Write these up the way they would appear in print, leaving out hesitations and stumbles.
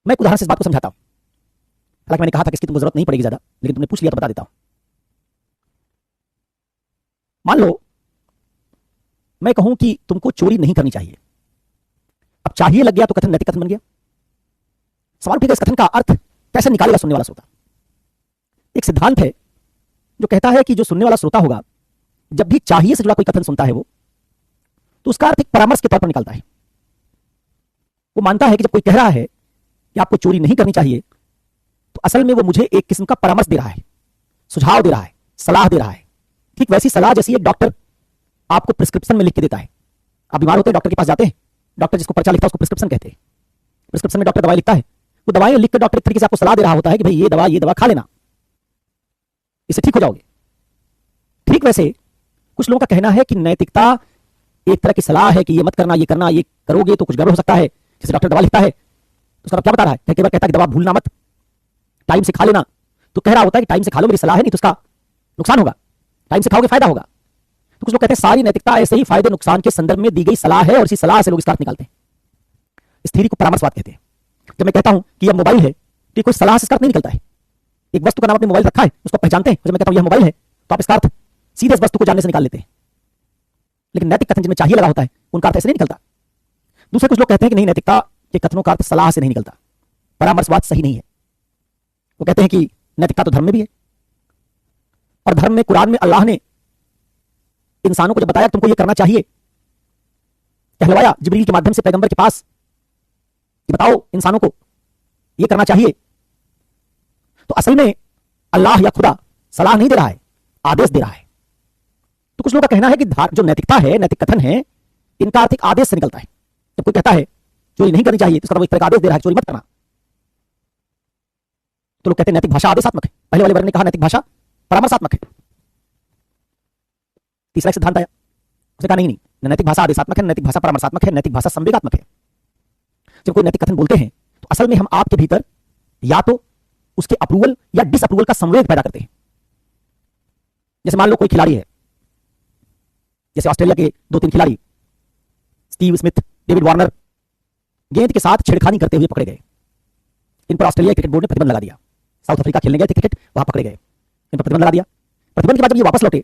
मैं एक उदाहरण से इस बात को समझाता हूं। हालांकि मैंने कहा था कि इसकी तुमको जरूरत नहीं पड़ेगी ज्यादा, लेकिन तुमने पूछ लिया तो बता देता हूं। मान लो मैं कहूं कि तुमको चोरी नहीं करनी चाहिए। अब चाहिए लग गया तो कथन नैतिक कथन बन गया। सवाल उठेगा इस कथन का अर्थ कैसे निकालेगा सुनने वाला श्रोता। एक सिद्धांत है जो कहता है कि जो सुनने वाला श्रोता होगा, जब भी चाहिए से जुड़ा कोई कथन सुनता है वो, तो उसका अर्थ एक परामर्श के तौर पर निकालता है। वो मानता है कि जब कोई कह रहा है कि आपको चोरी नहीं करनी चाहिए, तो असल में वो मुझे एक किस्म का परामर्श दे रहा है, सुझाव दे रहा है, सलाह दे रहा है। ठीक वैसी सलाह जैसी एक डॉक्टर आपको प्रिस्क्रिप्शन में लिख के देता है। आप बीमार होते हैं, डॉक्टर के पास जाते हैं, डॉक्टर जिसको पर्चा लिखता है उसको प्रिस्क्रिप्शन कहते हैं। प्रिस्क्रिप्शन में डॉक्टर दवाई लिखता है, वो दवाई लिख कर डॉक्टर एक तरीके से आपको सलाह दे रहा होता है कि भाई ये दवा खा लेना, इससे ठीक हो जाओगे। ठीक वैसे कुछ लोगों का कहना है कि नैतिकता एक तरह की सलाह है कि ये मत करना, ये करना, ये करोगे तो कुछ गड़बड़ हो सकता है। जैसे डॉक्टर दवा लिखता है तो उसका क्या बता रहा है, कई बार कहता है कि दवा भूलना मत, टाइम से खा लेना, तो कह रहा होता है कि टाइम से खा लो, मेरी सलाह है, नहीं तो उसका नुकसान होगा, टाइम से खाओगे फायदा होगा। तो कुछ लोग कहते हैं सारी नैतिकता ऐसे ही फायदे नुकसान के संदर्भ में दी गई सलाह है, और इसी सलाह से लोग इसका अर्थ निकालते हैं। इस थ्योरी को परामर्शवाद कहते हैं। जब मैं कहता हूं कि यह मोबाइल है, तो कोई सलाह से इसका अर्थ नहीं निकलता है। एक वस्तु का नाम अपने मोबाइल रखा है, उसको पहचानते हैं, जब मैं कहता हूं यह मोबाइल है, तो आप इसका अर्थ सीधे इस वस्तु को जानने से निकाल लेते हैं। लेकिन नैतिक कथन जिनमें चाहिए लगा होता है, उनका अर्थ ऐसे नहीं निकलता। दूसरे कुछ लोग कहते हैं कि नहीं, नैतिकता के कथनों का अर्थ सलाह से नहीं निकलता, परामर्शवाद सही नहीं है। वो कहते हैं कि नैतिकता तो धर्म में भी है, और धर्म में, कुरान में अल्लाह ने इंसानों को जब बताया तुमको ये करना चाहिए, कहलवाया जिब्रील के माध्यम से पैगंबर के पास कि बताओ इंसानों को ये करना चाहिए, तो असल में अल्लाह या खुदा सलाह नहीं दे रहा है, आदेश दे रहा है। तो कुछ लोगों का कहना है कि जो नैतिकता है, नैतिक कथन है, इनका अर्थ एक आदेश से निकलता है। जब कोई कहता है चोरी नहीं करनी चाहिए, तो इसका एक तरह का आदेश दे रहा है, चोरी मत करना। तो लोग कहते हैं नैतिक भाषा आदेशात्मक है। पहले वाले वर्ग ने कहा नैतिक भाषा परामर्शात्मक है। तीसरा एक सिद्धांत आया, उसने कहा नहीं, नैतिक भाषा आदेशात्मक है, नैतिक भाषा परामर्शात्मक है, नैतिक भाषा संवेगात्मक है। जब कोई नैतिक कथन बोलते हैं तो असल में हम आपके भीतर या तो उसके अप्रूवल या डिसअप्रूवल का संवेग पैदा करते हैं। जैसे मान लो कोई खिलाड़ी है, जैसे ऑस्ट्रेलिया के 2-3 खिलाड़ी स्टीव स्मिथ, डेविड वार्नर, गेंद के साथ छेड़खानी करते हुए पकड़े गए। इन पर ऑस्ट्रेलिया क्रिकेट बोर्ड ने प्रतिबंध लगा दिया। साउथ अफ्रीका खेलने गए थे क्रिकेट, वहां पकड़े गए, इन पर प्रतिबंध लगा दिया। प्रतिबंध के बाद जब ये वापस लौटे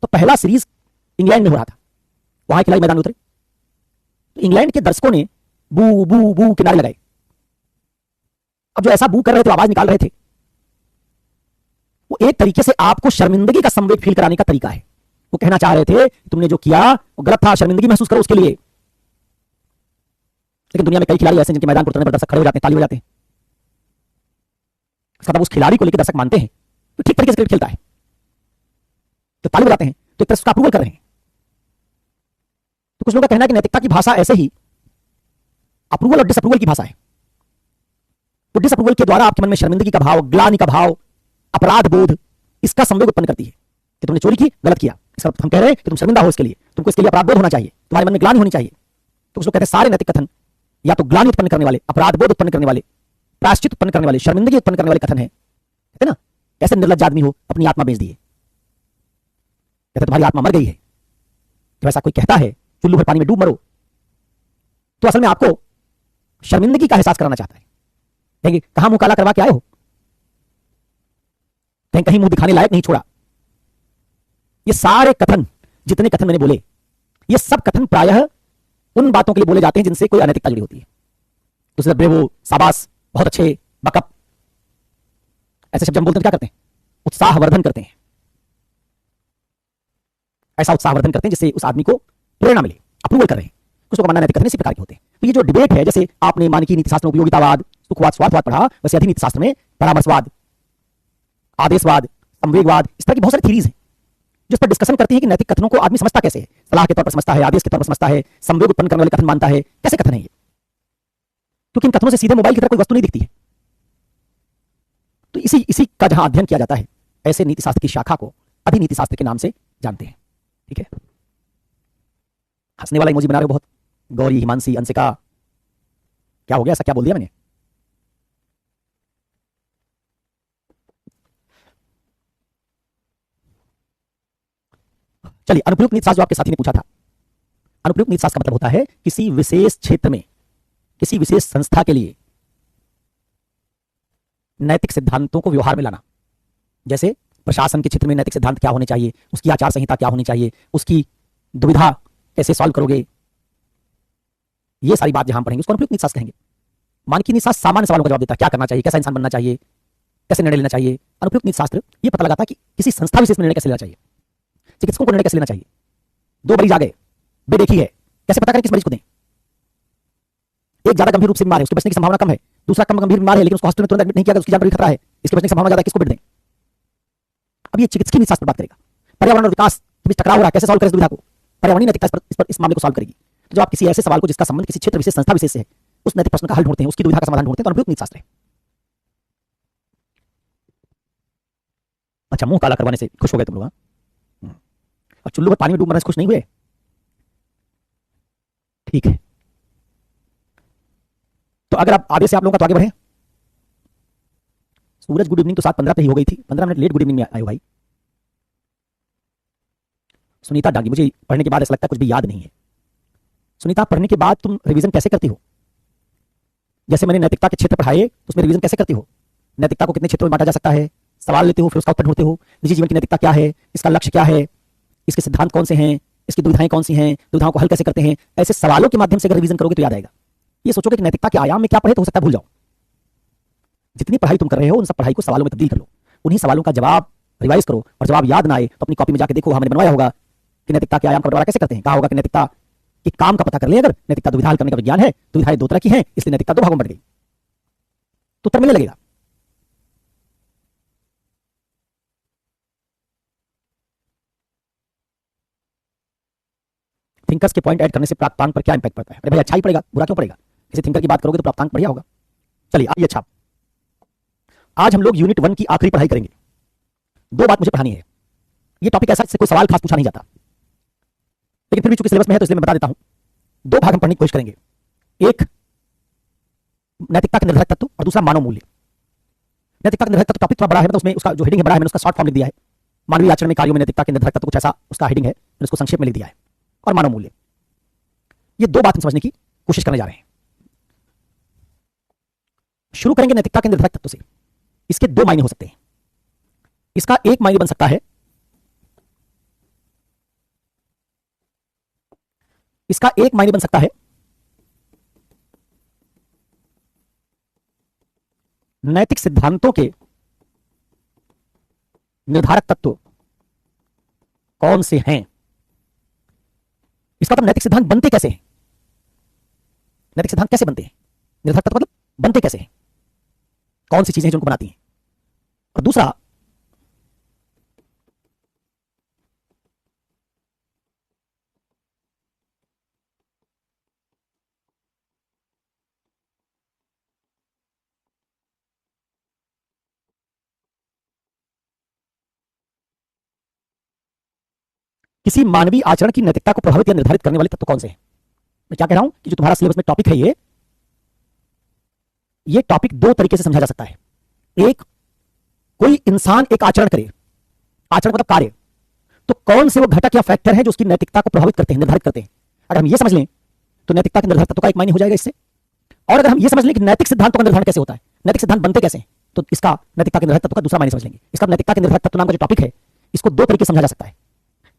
तो पहला सीरीज इंग्लैंड में हो रहा था, वहां खिलाड़ी मैदान में उतरे, तो इंग्लैंड के दर्शकों ने बू बू बू के नारे लगाए। अब जो ऐसा बू कर रहे थे, आवाज निकाल रहे थे, वो एक तरीके से आपको शर्मिंदगी का संवेग फील कराने का तरीका है। वो कहना चाह रहे थे तुमने जो किया वो गलत था, शर्मिंदगी महसूस करो उसके लिए। लेकिन दुनिया में कई खिलाड़ी ऐसे जिनके मैदान पर उतरने पर दर्शक खड़े हो जाते हैं, ताली हो जाते हैं। इसका मतलब उस खिलाड़ी को लेकर दर्शक मानते हैं तो ठीक तरीके से क्रिकेट खेलता है, तो ताली बजाते हैं, तो एक तरह से उसका अप्रूवल कर रहे हैं। तो कुछ लोगों का कहना है कि नैतिकता की भाषा ऐसे ही अप्रूवल और डिसअप्रूवल की भाषा है। तो डिसअप्रूवल के द्वारा आपके मन में शर्मिंदगी का भाव, ग्लानि का भाव, अपराध बोध, इसका संवेग उत्पन्न करती है कि तुमने चोरी की, गलत किया। इसका हम कह रहे हैं कि तुम शर्मिंदा हो, इसके लिए तुमको इसके लिए अपराध बोध होना चाहिए, तुम्हारे मन में ग्लानि होनी चाहिए। तो कुछ लोग कहते हैं सारे नैतिक कथन या तो ग्लानि उत्पन्न करने वाले, अपराध बोध उत्पन्न करने वाले, प्रायश्चित उत्पन्न करने वाले, शर्मिंदगी उत्पन्न करने वाले कथन है। कहते ना, ऐसे निर्लज्ज आदमी हो, अपनी आत्मा बेच दिए, कहते तुम्हारी आत्मा मर गई है। तो ऐसा कोई कहता है चुल्लू भर पानी में डूब मरो, तो असल में आपको शर्मिंदगी का एहसास कराना चाहता है। कहेंगे कहां मुंह काला करवा के आए हो, कहीं मुंह दिखाने लायक नहीं छोड़ा। ये सारे कथन, जितने कथन मैंने बोले, ये सब कथन प्रायः उन बातों के लिए बोले जाते हैं जिनसे कोई अनैतिकता जुड़ी होती है। दूसरे ब्रेवो, शाबाश, बहुत अच्छे, बकअप, ऐसे शब्द हम बोलते हैं, क्या करते हैं, उत्साहवर्धन करते हैं। ऐसा उत्साहवर्धन करते हैं जिससे उस आदमी को प्रेरणा मिले, अप्रूवल कर रहे हैं। कुछ लोग मानना नैतिक कथन इसी प्रकार के होते हैं। तो ये जो डिबेट है, जैसे आपने मानकीय नीतिशास्त्र में उपयोगितावाद, सुखवाद, स्वार्थवाद पढ़ा, वैसे अधि नीतिशास्त्र में परामर्शवाद, आदेशवाद, संवेगवाद, इस तरह की बहुत सारी थ्योरीज हैं जिस पर डिस्कशन करती है कि नैतिक कथनों को आदमी समझता कैसे है, सलाह के तौर पर समझता है, आदेश के तौर पर समझता है, संवेग उत्पन्न करने वाले कथन मानता है, कैसे कथन है ये। क्योंकि इन कथनों से सीधे मोबाइल की तरह कोई वस्तु नहीं दिखती है। तो इसी का जहां अध्ययन किया जाता है, ऐसे नीतिशास्त्र की शाखा को अधि नीतिशास्त्र के नाम से जानते हैं। ठीक है, हंसने वाला इमोजी बना रहे हो बहुत, गौरी, हिमांशी, अंशिका, क्या हो गया, ऐसा क्या बोल दिया मैंने? चलिए, अनुप्रयुक्त नीतिशास्त्र जो आपके साथी ने पूछा था, अनुप्रयुक्त नीतिशास्त्र का मतलब होता है किसी विशेष क्षेत्र में, किसी विशेष संस्था के लिए नैतिक सिद्धांतों को व्यवहार में लाना। जैसे प्रशासन के क्षेत्र में नैतिक सिद्धांत क्या होने चाहिए, उसकी आचार संहिता क्या होनी चाहिए, उसकी दुविधा कैसे सॉल्व करोगे, ये सारी बात जहां पढ़ेंगे उसको अनुपयुक्त नीतिशास्त्र कहेंगे। मानकीय नीतिशास्त्र सामान्य सवालों का जवाब देता है, क्या करना चाहिए, कैसा इंसान बनना चाहिए, कैसे निर्णय लेना चाहिए। अनुपयुक्त नीतिशास्त्र ये पता लगाता है कि किसी संस्था विशेष में निर्णय कैसे लेना चाहिए, चिकित्सकों को निर्णय कैसे लेना चाहिए। 2 मरीज आ गए, बेड एक ही है, कैसे पता करें किस मरीज को दें। एक ज्यादा गंभीर रूप से बीमार है, उसके बचने की संभावना कम है, दूसरा कम गंभीर बीमार है लेकिन उसको हॉस्पिटल में तुरंत एडमिट नहीं किया, उसकी जान पर खतरा है, इसके बचने की संभावना ज्यादा है, किसको बेड दें। अब ये चिकित्सकीय नीतिशास्त्र बात करेगा। पर्यावरण और विकास के बीच टकराव हो रहा है, कैसे सॉल्व करें इस दुविधा को, पर्यावरणीय नैतिकता इस मामले को सॉल्व करेगी। तो जब आप किसी ऐसे सवाल को जिसका संबंध किसी क्षेत्र विशेष संस्था विशेष से है, उस नैतिक प्रश्न का हल ढूंढते हैं, उसकी दुविधा का समाधान ढूंढते हैं, तो अनुपयुक्त नीतिशास्त्र है। अच्छा, मुंह काला करवाने से खुश हो गए तुम लोग, और चुल्लू पर पानी में डूब मरने से खुश नहीं हुए, ठीक है। तो अगर आप आगे से आप लोगों का तो आगे बढ़े। सूरज गुड इवनिंग तो 7:15 पे ही हो गई थी, 15 मिनट लेट गुड इवनिंग में आए हो भाई। सुनीता डांगी, मुझे पढ़ने के बाद ऐसा लगता है कुछ भी याद नहीं है। सुनीता, पढ़ने के बाद तुम रिवीजन कैसे करती हो? जैसे मैंने नैतिकता के क्षेत्र पढ़ाए, उसमें रिवीजन कैसे करती हो? नैतिकता को कितने क्षेत्रों में बांटा जा सकता है, सवाल लेते हो, फिर उसका उत्तर ढूंढते हो। निजी जीवन की नैतिकता क्या है, इसका लक्ष्य क्या है, इसके सिद्धांत कौन से हैं, इसकी दुविधाएं कौन सी हैं, दुविधाओं को हल कैसे करते हैं। ऐसे सवालों के माध्यम से अगर रिवीजन करोगे तो याद आएगा। ये सोचोगे कि नैतिकता के आयाम में क्या पढ़े तो हो सकता है भूल जाओ। जितनी पढ़ाई तुम कर रहे हो उन सब पढ़ाई को सवालों में तब्दील कर लो, उन्हीं सवालों का जवाब रिवाइज करो, और जवाब याद ना आए तो अपनी कॉपी में जाके देखो, हमने बनवाया होगा कि नैतिकता के आयाम का बंटवारा कैसे करते हैं। कहा होगा कि नैतिकता के काम का पता कर ले, अगर नैतिकता दुविधा हल करने का विज्ञान है, दुविधाएं 2 तरह की हैं, इसलिए नैतिकता 2 भागों में बट गई, तो उत्तर मिलने लगेगा। थिंकर्स के पॉइंट ऐड करने से प्राप्तांक पर क्या इंपैक्ट पड़ता है? अरे भाई अच्छा ही पड़ेगा, बुरा क्यों पड़ेगा? किसी थिंकर की बात करोगे तो प्राप्तांक बढ़िया होगा। चलिए आइए, अच्छा आज हम लोग यूनिट 1 की आखिरी पढ़ाई करेंगे। 2 बात मुझे पढ़ानी है। ये टॉपिक ऐसा इससे कोई सवाल खास पूछा नहीं जाता, लेकिन फिर भी चूंकि सिलेबस में है तो इसलिए मैं बता देता हूं। 2 भाग हम पढ़ने की कोशिश करेंगे, एक नैतिकता के निर्धारक तत्व और दूसरा मानव मूल्य। नैतिकता के निर्धारक तत्व टॉपिक थोड़ा बड़ा है, मतलब उसमें उसका जो हेडिंग है बड़ा है, मैंने उसका शॉर्ट फॉर्म लिख दिया है। मानवीय आचरण में कार्यों में नैतिकता के निर्धारक तत्व, कुछ ऐसा उसका हेडिंग है, मैंने उसको संक्षेप में लिख दिया है। और मानव मूल्य, ये 2 बात हम समझने की कोशिश करने जा रहे हैं। शुरू करेंगे नैतिकता के निर्धारक तत्व से। इसके 2 मायने हो सकते हैं। इसका एक मायने बन सकता है, इसका एक मायने बन सकता है नैतिक सिद्धांतों के निर्धारक तत्व कौन से हैं। इसका मतलब नैतिक सिद्धांत बनते कैसे हैं, नैतिक सिद्धांत कैसे बनते हैं, निर्धारक तत्व मतलब बनते कैसे हैं, कौन सी चीजें हैं जो उनको बनाती हैं। और दूसरा, किसी मानवीय आचरण की नैतिकता को प्रभावित या निर्धारित करने वाले तत्व कौन से हैं। मैं क्या कह रहा हूं कि जो तुम्हारा सिलेबस में टॉपिक है, ये टॉपिक 2 तरीके से समझा जा सकता है। एक, कोई इंसान एक आचरण करे, आचरण मतलब कार्य, तो कौन से वो घटक या फैक्टर हैं जो उसकी नैतिकता को प्रभावित करते हैं, निर्धारित करते हैं। अगर हम ये समझ लें तो नैतिकता के निर्धारक तत्व का एक मायने हो जाएगा इससे। और अगर हम ये समझ लें कि नैतिक सिद्धांतों का निर्धारण कैसे होता है, नैतिक सिद्धांत बनते कैसे हैं, तो इसका नैतिकता के निर्धारक तत्व का दूसरा मायने समझ लेंगे। इसका नैतिकता के निर्धारक तत्व नाम का जो टॉपिक है, इसको 2 तरीके से समझा जा सकता है।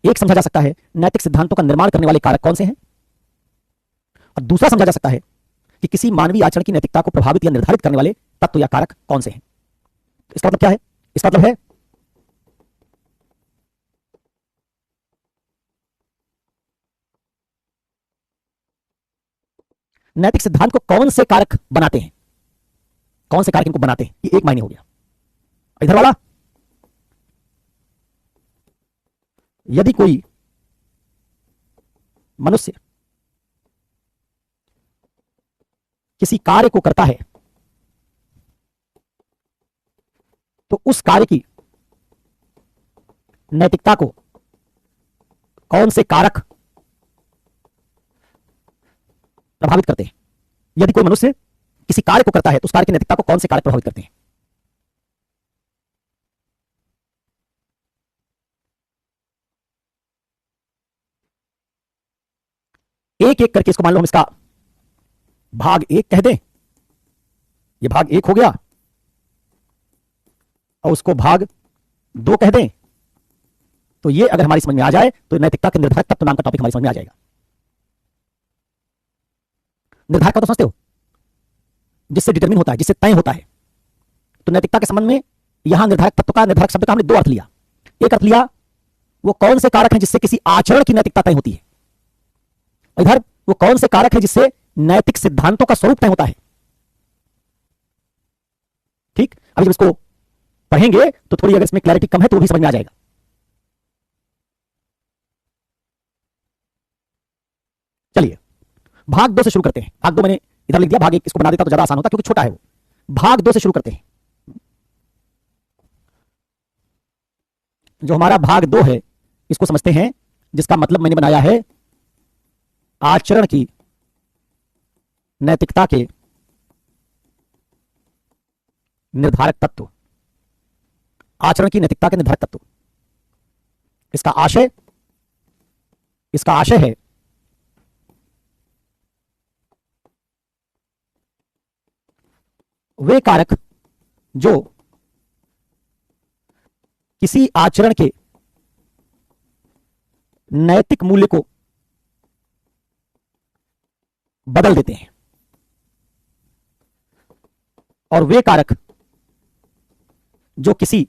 एक समझा जा सकता है नैतिक सिद्धांतों का निर्माण करने वाले कारक कौन से हैं, और दूसरा समझा जा सकता है कि किसी मानवीय आचरण की नैतिकता को प्रभावित या निर्धारित करने वाले तत्व या कारक कौन से हैं। इसका मतलब क्या है? इसका मतलब है नैतिक सिद्धांत को कौन से कारक बनाते हैं, कौन से कारक इनको बनाते हैं, ये एक मायने हो गया। इधर वाला, यदि कोई मनुष्य किसी कार्य को करता है तो उस कार्य की नैतिकता को कौन से कारक प्रभावित करते हैं। यदि कोई मनुष्य किसी कार्य को करता है तो उस कार्य की नैतिकता को कौन से कारक प्रभावित करते हैं। एक एक करके इसको मान लो हम इसका भाग 1 कह दें, ये भाग 1 हो गया, और उसको भाग 2 कह दें, तो ये अगर हमारी समझ में आ जाए तो नैतिकता के निर्धारक तत्व नाम का टॉपिक हमारी समझ में आ जाएगा। निर्धारक का तो समझते हो, जिससे डिटरमिन होता है, जिससे तय होता है। तो नैतिकता के संबंध में यहां निर्धारक तत्व का, निर्धारक शब्द का हमने 2 अर्थ लिया। एक अर्थ लिया वो कौन से कारक हैं जिससे किसी आचरण की नैतिकता तय होती है, इधर वो कौन से कारक है जिससे नैतिक सिद्धांतों का स्वरूप तय होता है। ठीक, अभी जब इसको पढ़ेंगे तो थोड़ी अगर इसमें क्लैरिटी कम है तो वो भी समझ में आ जाएगा। चलिए भाग 2 से शुरू करते हैं। भाग 2 मैंने इधर लिख दिया, भाग 1 इसको बना देता तो ज्यादा आसान होता क्योंकि छोटा है वो। भाग 2 से शुरू करते हैं। जो हमारा भाग 2 है इसको समझते हैं, जिसका मतलब मैंने बनाया है आचरण की नैतिकता के निर्धारक तत्व। आचरण की नैतिकता के निर्धारक तत्व, इसका आशय है वे कारक जो किसी आचरण के नैतिक मूल्य को बदल देते हैं, और वे कारक जो किसी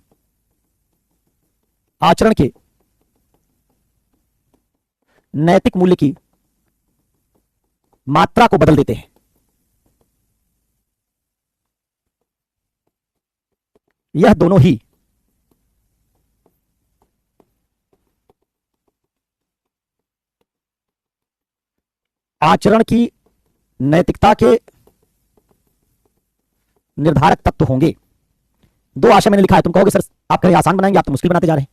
आचरण के नैतिक मूल्य की मात्रा को बदल देते हैं। यह दोनों ही आचरण की नैतिकता के निर्धारक तत्व होंगे। 2 आशय मैंने लिखा है। तुम कहोगे सर आप कह रहे आसान बनाएंगे, आप तो मुश्किल बनाते जा रहे हैं।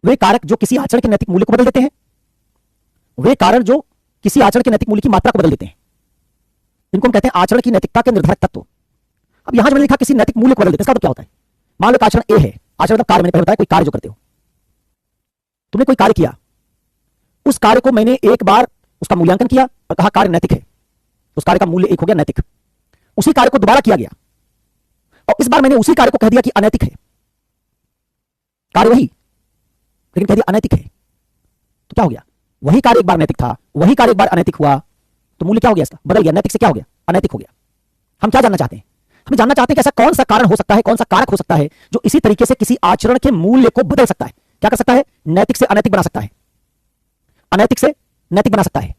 वे कारक जो किसी आचरण के नैतिक मूल्य को बदल देते हैं, वे कारण जो किसी आचरण के नैतिक मूल्य की मात्रा को बदल देते हैं, इनको हम कहते हैं आचरण की नैतिकता के निर्धारक तत्व। अब यहां जो मैंने लिखा किसी नैतिक मूल्य को बदल देते हैं, इसका मतलब क्या होता है? मान लो कि आचरण ए है, आचरण मतलब कार्य, मैंने पहले बताया कोई कार्य जो करते हो, तुमने कोई कार्य किया, उस कार्य को मैंने एक बार उसका मूल्यांकन किया और कहा कार्य नैतिक है, उस कार्य का मूल्य 1 हो गया नैतिक। उसी कार्य को दोबारा किया गया और इस बार मैंने उसी कार्य को कह दिया कि अनैतिक है, कार्य वही लेकिन कह दिया अनैतिक है, तो क्या हो गया? वही कार्य एक बार नैतिक था, वही कार्य एक बार अनैतिक हुआ, तो मूल्य क्या हो गया? इसका बदल गया, नैतिक से क्या हो गया? अनैतिक हो गया। हम क्या जानना चाहते हैं? हम जानना चाहते हैं कि ऐसा कौन सा कारण हो सकता है, कौन सा कारक हो सकता है जो इसी तरीके से किसी आचरण के मूल्य को बदल सकता है। क्या कर सकता है? नैतिक से अनैतिक बना सकता है, अनैतिक से नैतिक बना सकता है।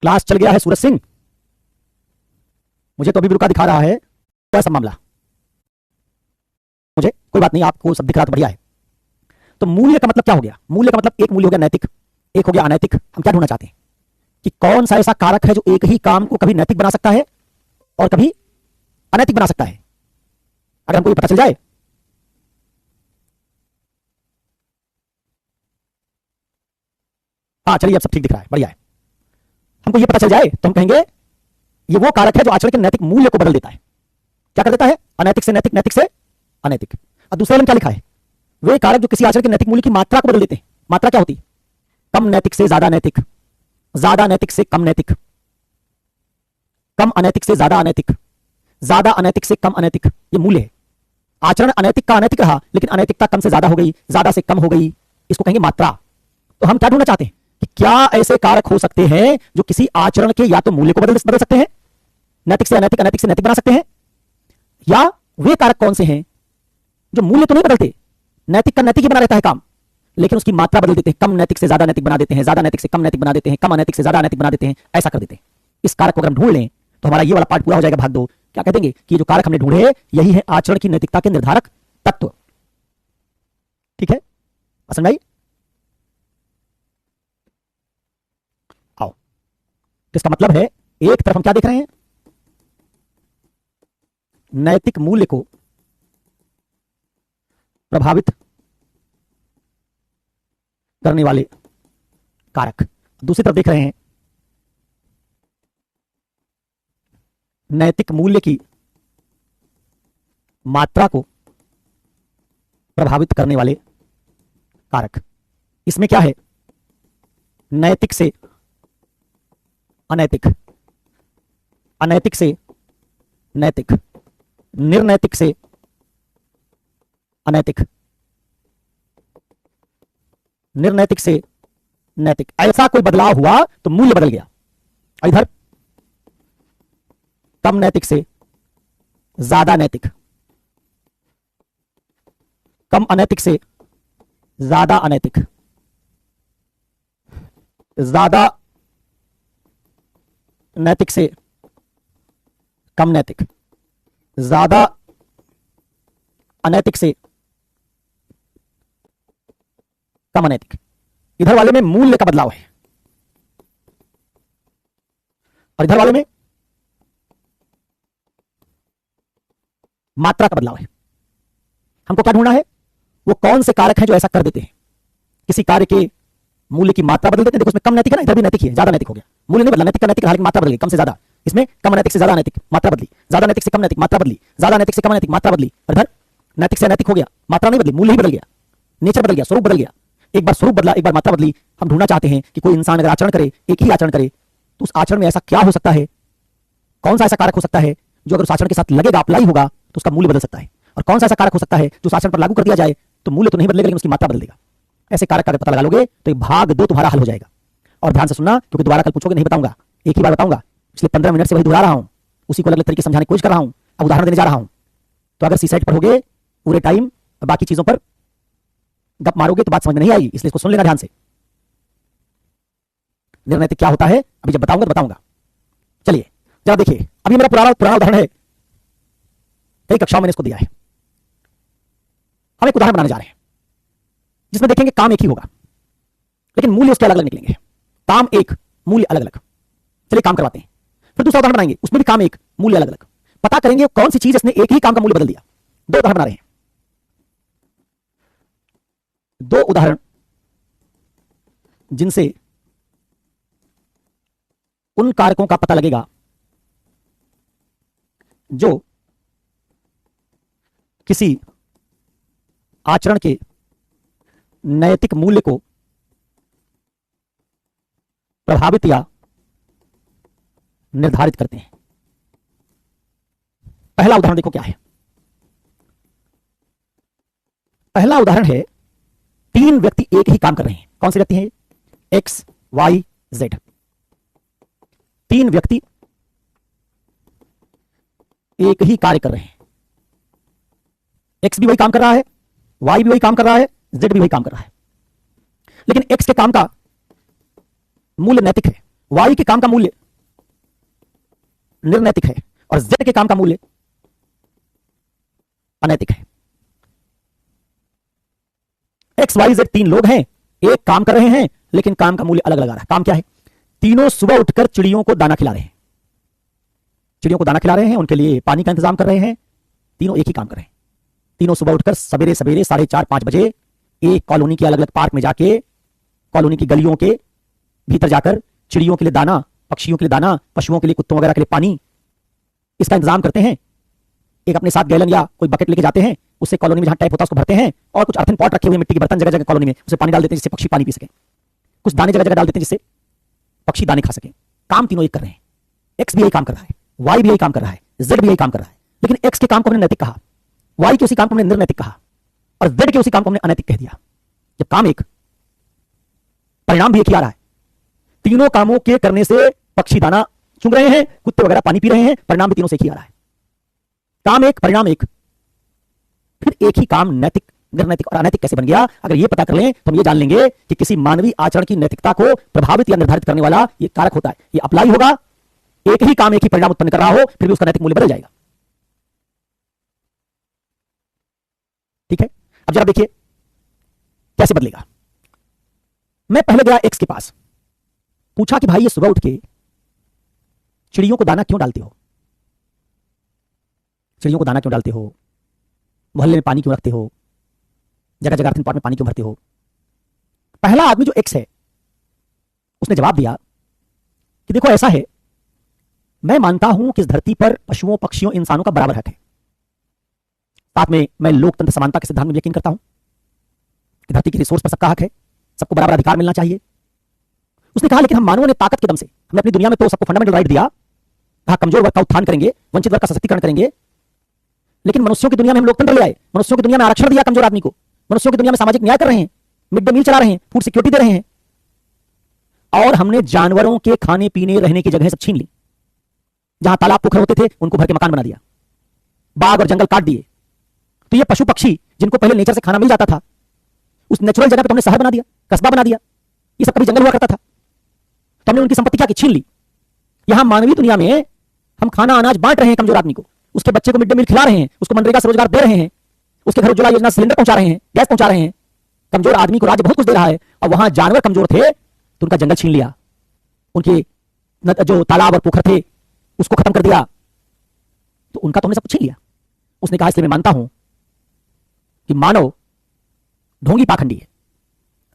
क्लास चल गया है सूरज सिंह? मुझे तो अभी भी रुका दिखा रहा है, कैसा मामला? मुझे कोई बात नहीं, आपको सब दिख रहा तो बढ़िया है। तो मूल्य का मतलब क्या हो गया? मूल्य का मतलब एक मूल्य हो गया नैतिक, एक हो गया अनैतिक। हम क्या ढूंढना चाहते हैं कि कौन सा ऐसा कारक है जो एक ही काम को कभी नैतिक बना सकता है और कभी अनैतिक बना सकता है। अगर हमको ये पता चल जाए, हाँ चलिए अब सब ठीक दिख रहा है, बढ़िया है। हमको ये पता चल जाए तो हम कहेंगे ये वो कारक है जो आचरण के नैतिक मूल्य को बदल देता है। क्या कर देता है? अनैतिक से नैतिक, नैतिक से अनैतिक। और दूसरे में क्या लिखा है? वे कारक जो किसी आचरण के नैतिक मूल्य की मात्रा को बदल देते हैं। मात्रा क्या होती? कम नैतिक से ज्यादा नैतिक, ज्यादा नैतिक से कम नैतिक, कम अनैतिक से ज्यादा अनैतिक, ज्यादा अनैतिक से कम अनैतिक। ये मूल्य है। आचरण अनैतिक का अनैतिक रहा लेकिन अनैतिकता कम से ज्यादा हो गई, ज्यादा से कम हो गई, इसको कहेंगे मात्रा। तो हम क्या ढूंढना चाहते हैं कि क्या ऐसे कारक हो सकते हैं जो किसी आचरण के या तो मूल्य को बदल सकते हैं, नैतिक से अनैतिक, अनैतिक से नैतिक बना सकते हैं, या वे कारक कौन से हैं जो मूल्य तो नहीं बदलते, नैतिक का नैतिक ही बना रहता है काम, लेकिन उसकी मात्रा बदल देते हैं, कम नैतिक से ज्यादा नैतिक बना देते हैं, ज्यादा नैतिक से कम नैतिक बना देते हैं, कम अनैतिक से ज्यादा अनैतिक बना देते हैं, ऐसा कर देते हैं। इस कारक को अगर हम ढूंढ लें तो हमारा ये वाला पार्ट पूरा हो जाएगा भाग 2। क्या कह देंगे कि जो कारक हमने ढूंढे यही है आचरण की नैतिकता के निर्धारक तत्व। ठीक है, समझ आई? आओ, तो इसका मतलब है एक तरफ हम क्या देख रहे हैं, नैतिक मूल्य को प्रभावित करने वाले कारक, दूसरी तरफ देख रहे हैं नैतिक मूल्य की मात्रा को प्रभावित करने वाले कारक। इसमें क्या है, नैतिक से अनैतिक, अनैतिक से नैतिक, निर्नैतिक से अनैतिक, निर्नैतिक से नैतिक, ऐसा कोई बदलाव हुआ तो मूल्य बदल गया। इधर कम नैतिक से ज्यादा नैतिक, कम अनैतिक से ज्यादा अनैतिक, ज्यादा नैतिक से कम नैतिक, ज्यादा अनैतिक से कम अनैतिक। इधर वाले में मूल्य का बदलाव है और इधर वाले में मात्रा का बदलाव है। हमको क्या ढूंढना है, वो कौन से कारक हैं जो ऐसा कर देते हैं, किसी कार्य के मूल्य की मात्रा बदल देते हैं। देखो इसमें कम नैतिक है ना, इधर भी नैतिक ही है, ज्यादा नैतिक हो गया, मूल्य नहीं बदला, नैतिक का नैतिक, हालांकि मात्रा बदल गई, कम से ज्यादा। इसमें कम अनैतिक से ज्यादा नैतिक, मात्रा बदली, ज्यादा नैतिक से कम नैतिक, मात्रा बदली, ज्यादा नैतिक से कम नैतिक, मात्रा बदली। और इधर नैतिक से नैतिक हो गया, मात्रा नहीं बदली, मूल्य ही बदल गया, नेचर बदल गया, स्वरूप बदल गया। एक बार स्वरूप बदला, एक बार मात्रा बदली। हम ढूंढना चाहते हैं कि कोई इंसान अगर आचरण करे, एक ही आचरण करे, तो उस आचरण में ऐसा क्या हो सकता है, कौन सा ऐसा कारक हो सकता है जो अगर उस आचरण के साथ लगेगा, अप्लाई होगा, तो उसका मूल्य बदल सकता है। और कौन सा ऐसा कारक हो सकता है जो उस आचरण पर लागू कर दिया जाए तो मूल्य तो नहीं बदलेगा लेकिन उसकी मात्रा बदल देगा। ऐसे कारक का अगर पता लगा लोगे तो एक भाग 2 तुम्हारा हल हो जाएगा। और ध्यान से सुनना, क्योंकि दोबारा कल पूछोगे, नहीं बताऊंगा, एक ही बार बताऊंगा, इसलिए 15 मिनट से वही दोहरा रहा हूं, उसी को अलग अलग तरीके से समझाने की कोशिश कर रहा हूं, अब उदाहरण देने जा रहा हूं। तो अगर सी सेट पढ़ोगे पूरे टाइम और बाकी चीजों पर गप मारोगे तो बात समझ में नहीं आएगी, इसलिए इसको सुन लेना ध्यान से। निर्णय क्या होता है अभी जब बताऊंगा तो बताऊंगा। चलिए जरा देखिए, अभी मेरा पुराना उदाहरण है, कई कक्षाओं में इसको दिया है। हम एक उदाहरण बनाने जा रहे हैं जिसमें देखेंगे काम एक ही होगा लेकिन मूल्य उसके अलग अलग निकलेंगे। काम एक, मूल्य अलग अलग। चलिए काम करवाते हैं, फिर दूसरा उदाहरण बनाएंगे, उसमें भी काम एक, मूल्य अलग अलग। पता करेंगे कौन सी चीज इसने एक ही काम का मूल्य बदल दिया। 2 उदाहरण बना रहे हैं, 2 उदाहरण जिनसे उन कारकों का पता लगेगा जो किसी आचरण के नैतिक मूल्य को प्रभावित या निर्धारित करते हैं। पहला उदाहरण देखो क्या है। पहला उदाहरण है, 3 व्यक्ति एक ही काम कर रहे हैं। कौन से व्यक्ति हैं? X, Y, Z. 3 व्यक्ति एक ही कार्य कर रहे हैं। एक्स भी वही काम कर रहा है, वाई भी वही काम कर रहा है, जेड भी वही काम कर रहा है। लेकिन एक्स के काम का मूल्य नैतिक है, वाई के काम का मूल्य निर्नैतिक है और जेड के काम का मूल्य अनैतिक है। एक्स, वाई, जेड 3 लोग हैं, एक काम कर रहे हैं लेकिन काम का मूल्य अलग अलग आ रहा है। काम क्या है? तीनों सुबह उठकर चिड़ियों को दाना खिला रहे हैं, चिड़ियों को दाना खिला रहे हैं, उनके लिए पानी का इंतजाम कर रहे हैं। तीनों एक ही काम कर रहे हैं। तीनों सुबह उठकर सवेरे सवेरे 4:30-5 बजे एक कॉलोनी के अलग अलग पार्क में जाके, कॉलोनी की गलियों के भीतर जाकर चिड़ियों के लिए दाना, पक्षियों के लिए दाना, पशुओं के लिए, कुत्तों वगैरह के लिए पानी, इसका इंतजाम करते हैं। एक अपने साथ गैलन या कोई बकेट लेके जाते हैं, उससे कॉलोनी में जहां टैप होता है उसको भरते हैं, और कुछ अर्थन पॉट रखे हुए मिट्टी के बर्तन जगह जगह कॉलोनी में, उसे पानी डाल देते हैं जिससे पक्षी पानी पी सके। कुछ दाने जगह जगह डाल देते हैं जिससे पक्षी दाने खा सके। काम तीनों एक कर रहे हैं। एक्स भी यही काम कर रहा है, वाई भी यही काम कर रहा है, जेड भी यही काम कर रहा है। लेकिन एक्स के काम को हमने नैतिक कहा, वाई के उसी काम को हमने निर्नैतिक कहा और जेड के उसी काम को हमने अनैतिक कह दिया। जब काम एक, परिणाम भी एक ही आ रहा है। तीनों कामों के करने से पक्षी दाना चुग रहे हैं, कुत्ते वगैरह पानी पी रहे हैं, परिणाम भी तीनों से एक ही आ रहा है। काम एक, परिणाम एक। फिर एक ही काम नैतिक, निर्नैतिक और अनैतिक कैसे बन गया? अगर ये पता कर लें तो हम ये जान लेंगे कि किसी मानवीय आचरण की नैतिकता को प्रभावित या निर्धारित करने वाला ये कारक होता है। ये अप्लाई होगा, एक ही काम एक ही परिणाम उत्पन्न कर रहा हो, फिर भी उसका नैतिक मूल्य बदल जाएगा। ठीक है, अब जरा देखिए, कैसे बदलेगा? मैं पहले गया एक्स के पास, पूछा कि भाई ये सुबह उठ के चिड़ियों को दाना क्यों डालते हो? चिड़ियों को दाना क्यों डालते हो? मोहल्ले में पानी क्यों रखते हो? जगह जगह पॉट में पानी क्यों भरते हो? पहला आदमी जो एक्स है उसने जवाब दिया कि देखो ऐसा है, मैं मानता हूं कि इस धरती पर पशुओं, पक्षियों, इंसानों का बराबर हक है। साथ में मैं लोकतंत्र समानता के सिद्धांत में यकीन करता हूं कि धरती की रिसोर्स पर सबका हक है, सबको बराबर अधिकार मिलना चाहिए। उसने कहा लेकिन हम मानवों ने ताकत के दम से, हमने अपनी दुनिया में तो सबको फंडामेंटल राइट दिया, कहा कमजोर वर्ग का उत्थान करेंगे, वंचित वर्ग का सशक्तिकरण करेंगे, लेकिन मनुष्यों की दुनिया में हम लोकतंत्र ले आए, मनुष्यों की दुनिया में आरक्षण दिया कमजोर आदमी को, मनुष्यों की दुनिया में सामाजिक न्याय कर रहे हैं, मिड डे मील चला रहे हैं, फूड सिक्योरिटी दे रहे हैं, और हमने जानवरों के खाने पीने रहने की जगह सब छीन ली। जहां तालाब पोखर होते थे उनको भर के मकान बना दिया, बाग और जंगल काट दिए। तो ये पशु पक्षी जिनको पहले नेचर से खाना मिल जाता था, उस नेचुरल जगह पे तो हमने शहर बना दिया, कस्बा बना दिया। ये सब कभी जंगल हुआ करता था, तो हमने उनकी संपत्ति क्या की? छीन ली। यहां मानवीय दुनिया में हम खाना अनाज बांट रहे हैं कमजोर आदमी को, उसके बच्चे को मिड डे मील खिला रहे हैं, उसको मनरेगा से रोजगार दे रहे हैं, उसके घर उज्ज्वला योजना सिलेंडर पहुंचा रहे हैं, गैस पहुंचा रहे हैं। कमजोर आदमी को राज्य बहुत कुछ दे रहा है, और वहां जानवर कमजोर थे तो उनका जंगल छीन लिया, उनके जो तालाब और पोखर थे उसको खत्म कर दिया, तो उनका तो हमने सब कुछ छीन लिया। उसने कहा इसलिए मैं मानता हूं कि मानव ढोंगी पाखंडी है।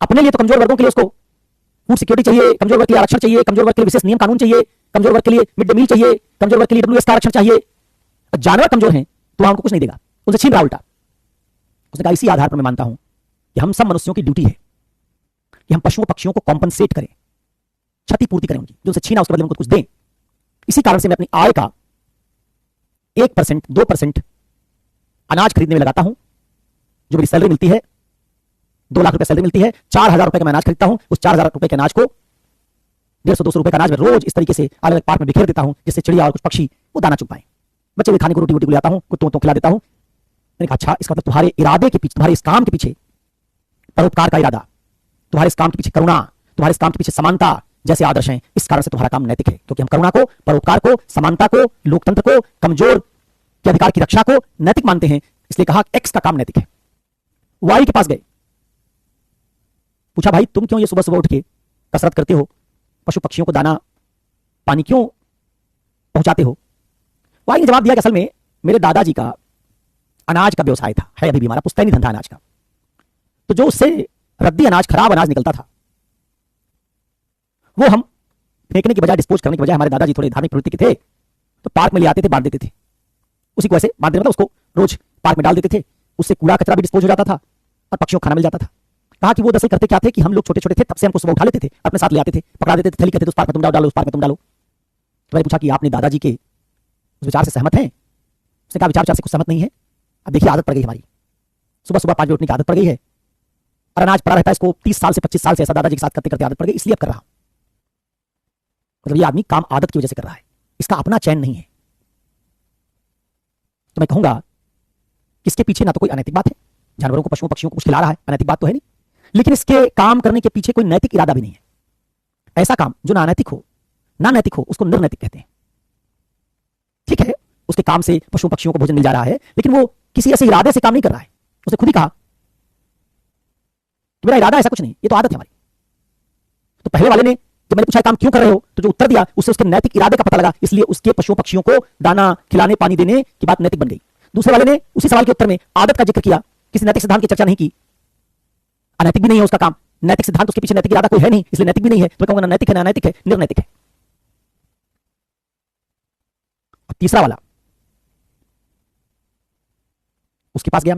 अपने लिए तो कमजोर वर्गों के लिए उसको फूड सिक्योरिटी चाहिए, कमजोर वर्ग के लिए आरक्षण चाहिए, कमजोर वर्ग के लिए विशेष नियम कानून चाहिए, कमजोर वर्ग के लिए मिड डे मील चाहिए, कमजोर वर्ग के लिए डब्ल्यूएस का आरक्षण चाहिए। जानवर कमजोर हैं तो हमको कुछ नहीं देगा, उनसे छीन रहा उल्टा। उसने कहा इसी आधार पर मैं मानता हूं कि हम सब मनुष्यों की ड्यूटी है कि हम पशुओं पक्षियों को कॉम्पनसेट करें, क्षतिपूर्ति करें उनकी, जो उनसे छीना उसके बदले में उनको कुछ दें। इसी कारण से मैं अपनी आय का 1%, 2% अनाज खरीदने में लगाता हूं। जो मेरी सैलरी मिलती है, 2 लाख रुपए सैलरी मिलती है, 4,000 रुपए का मैं अनाज खरीदता हूं। उस 4,000 रुपए के अनाज को 150-200 रुपए का अनाज मैं रोज इस तरीके से अलग अलग पार्ट में बिखेर देता हूं, जिससे चिड़िया और कुछ पक्षी वो दाना चुग पाए। बच्चे भी खाने को रोटी वोटी को ले आता हूं, कुत्तों को खिला देता हूं। मैंने कहा अच्छा, इसका मतलब तुम्हारे इरादे के पीछे, तुम्हारे इस काम के पीछे परोपकार का इरादा, तुम्हारे इस काम के पीछे करुणा, तुम्हारे इस काम के पीछे समानता जैसे आदर्श हैं, इस कारण से तुम्हारा काम नैतिक है, क्योंकि हम करुणा को, परोपकार को, समानता को, लोकतंत्र को, कमजोर के अधिकार की रक्षा को नैतिक मानते हैं। इसलिए कहा एक्स का काम नैतिक है। वाई के पास गए, पूछा भाई तुम क्यों ये सुबह सुबह उठ के कसरत करते हो, पशु पक्षियों को दाना पानी क्यों पहुंचाते हो? वाई ने जवाब दिया कि असल में मेरे दादाजी का अनाज का व्यवसाय था, है अभी भी हमारा पुश्तैनी धंधा अनाज का। तो जो उससे रद्दी अनाज, खराब अनाज निकलता था, वो हम फेंकने की बजाय, डिस्पोज करने की बजाय, हमारे दादाजी थोड़े धार्मिक प्रवृत्ति के थे, तो पार्क में ले आते थे, बांट देते थे। उसी को ऐसे बांध देते, मतलब उसको रोज पार्क में डाल देते थे। उससे कूड़ा कचरा भी डिस्पोज हो जाता था और पक्षियों को खाना मिल जाता था। कहा कि वो दरअसल करते क्या थे कि हम लोग छोटे छोटे थे, तब से हमको सुबह उठा लेते थे, अपने साथ ले आते थे, पकड़ा देते थे, थैली कहते थे उस पार्क में तुम डालो, उस पार्क में तुम डालो। तो मैंने पूछा कि आपने दादाजी के उस विचार से सहमत हैं? उसने कहा विचार से कुछ सहमत नहीं है। अब देखिए आदत पड़ गई हमारी, सुबह सुबह 5 बजे उठने की आदत पड़ गई है, और अनाज पड़ा रहता है, इसको 30 साल से 25 साल से ऐसा दादाजी के साथ करते करते आदत पड़ गई, इसलिए अब कर रहा हूं। मतलब ये आदमी काम आदत की वजह से कर रहा है, इसका अपना चयन नहीं है। तो मैं कहूंगा कि इसके पीछे ना तो कोई अनैतिक बात है, जानवरों को, पशुओं पक्षियों को कुछ खिला रहा है, अनैतिक बात तो है नहीं, लेकिन इसके काम करने के पीछे कोई नैतिक इरादा भी नहीं है। ऐसा काम जो ना अनैतिक हो, ना नैतिक हो, उसको निर्नैतिक कहते हैं। ठीक है, उसके काम से पशु पक्षियों को भोजन मिल जा रहा है, लेकिन वो किसी ऐसे इरादे से काम नहीं कर रहा है। उसने खुद ही कहा कि मेरा इरादा ऐसा कुछ नहीं, ये तो आदत है हमारी। तो पहले वाले ने जब मैंने पूछा काम क्यों कर रहे हो, तो जो उत्तर दिया उससे उसके नैतिक इरादे का पता लगा, इसलिए उसके पशुओं पक्षियों को दाना खिलाने, पानी देने की बात नैतिक बन गई। दूसरे वाले ने उसी सवाल के उत्तर में आदत का जिक्र किया, किसी नैतिक सिद्धांत की चर्चा नहीं की। अनैतिक भी नहीं है उसका काम, नैतिक सिद्धांत उसके पीछे नैतिक इरादा कोई है नहीं, इसलिए नैतिक भी नहीं है। तो मैं कहूंगा ना नैतिक है, ना अनैतिक है, निर्नैतिक है। और तीसरा वाला, उसके पास गया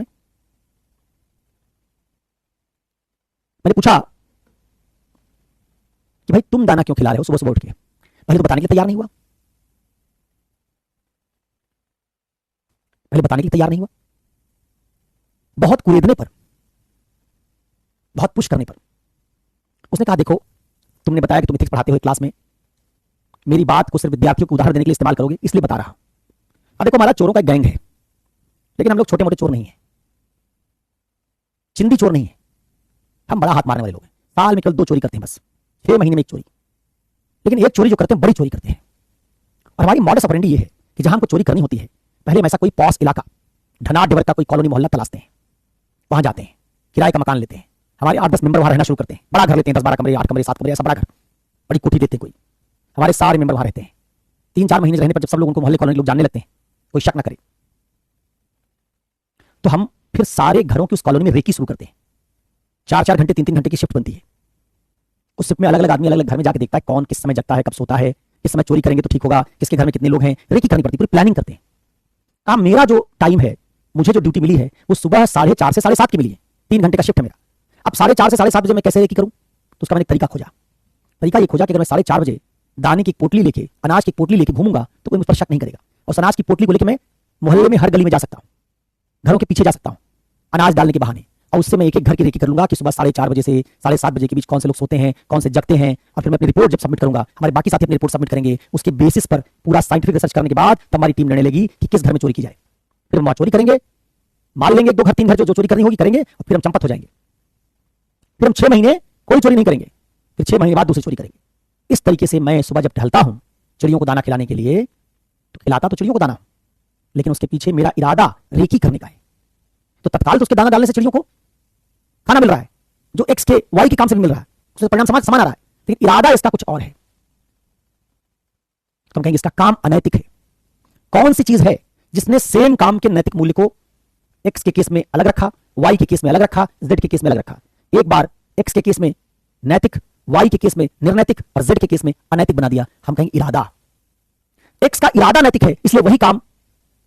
मैंने पूछा कि भाई तुम दाना क्यों खिला रहे हो सुबह सुबह उठ के? पहले तो बताने के लिए तैयार नहीं हुआ, बहुत कुरेदने पर, बहुत पुश करने पर उसने कहा देखो, तुमने बताया कि तुम एथिक्स पढ़ाते हो क्लास में, मेरी बात को सिर्फ विद्यार्थियों को उदाहरण देने के लिए इस्तेमाल करोगे, इसलिए बता रहा हूं। अब देखो, हमारा चोरों का एक गैंग है, लेकिन हम लोग छोटे मोटे चोर नहीं है, चिंदी चोर नहीं है, हम बड़ा हाथ मारने वाले लोग हैं। साल में केवल 2 चोरी करते हैं बस, 6 महीने में 1 चोरी, लेकिन एक चोरी जो करते हैं बड़ी चोरी करते हैं। और हमारी मॉडस ऑपरेंडी ये है कि जहां हमको चोरी करनी होती है, पहले हम ऐसा कोई पॉश इलाका, ढनाढ डिवर का कोई कॉलोनी मोहल्ला तलाशते हैं, वहां जाते हैं, किराए का मकान लेते हैं, हमारे 8-10 मेंबर वहां रहना शुरू करते हैं, बड़ा घर लेते हैं, 10-12 कमरे, 8 कमरे, 7 कमरे, ऐसा बड़ा घर, बड़ी कोठी देते हैं कोई। हमारे सारे मेंबर वहां रहते हैं। 3-4 महीने रहने पर जब सब लोग उनको मोहल्ले कॉलोनी लोग जानने लगते हैं, कोई शक ना करे, तो हम फिर सारे घरों की उस कॉलोनी में रेकी शुरू करते हैं। 4-4 घंटे 3-3 घंटे की शिफ्ट बनती है। उस शिफ्ट में अलग अलग आदमी अलग अलग घर में जाकर देखता है कौन किस समय जगता है, कब सोता है, किस समय चोरी करेंगे तो ठीक होगा, किसके घर में कितने लोग हैं, रेकी करनी पड़ती है, पूरी प्लानिंग करते हैं। अब मेरा जो टाइम है, मुझे जो ड्यूटी मिली है वो सुबह 4:30 से 7:30 की मिली है। 3 घंटे का शिफ्ट है मेरा। अब 4:30 से 7:30 बजे मैं कैसे रेकी करूं, तो उसका मैंने एक तरीका खोजा। तरीका ये खोजा कि अगर मैं 4:30 बजे दाने की पोटली लेके, अनाज की पोटली लेके घूमूंगा तो कोई मुझ पर शक नहीं करेगा। और अनाज की पोटली को लेकर मैं मोहल्ले में हर गली में जा सकता हूं, घरों के पीछे जा सकता हूं अनाज डालने के बहाने, और उससे मैं एक एक घर की रेकी कर लूंगा कि सुबह 4:30 बजे से 7:30 बजे के बीच कौन से लोग सोते हैं, कौन से जगते हैं। और फिर मैं अपनी रिपोर्ट जब सबमिट करूंगा, हमारे बाकी साथी अपनी रिपोर्ट सबमिट करेंगे, उसके बेसिस पर पूरा साइंटिफिक रिसर्च करने के बाद तब हमारी टीम निर्णय लेगी कि किस घर में चोरी की जाए। फिर हम वहां चोरी करेंगे, मार लेंगे 1-2 घर 3 घर जो चोरी करनी होगी करेंगे, और फिर हम चंपत हो जाएंगे। फिर हम 6 महीने कोई चोरी नहीं करेंगे, फिर 6 महीने बाद दूसरी चोरी करेंगे। इस तरीके से मैं सुबह जब टहलता हूं चिड़ियों को दाना खिलाने के लिए, तो खिलाता तो चिड़ियों को दाना, लेकिन उसके पीछे मेरा इरादा रेकी करने का है। तो तत्काल तो उसके दाना डालने से चिड़ियों को खाना मिल रहा है, जो एक्स के वाई के काम से भी मिल रहा है, उससे परिणाम समान आ रहा है, लेकिन इरादा इसका कुछ और है। तो हम कहेंगे इसका काम अनैतिक है। कौन सी चीज है जिसने सेम काम के नैतिक मूल्य को एक्स के केस में अलग रखा, वाई के केस में अलग रखा, जेड के केस में अलग रखा? एक बार एक्स के केस में नैतिक, वाई के केस में निर्नैतिक और जेड के केस में अनैतिक बना दिया। हम कहेंगे इरादा। एक्स का इरादा नैतिक है, इसलिए वही काम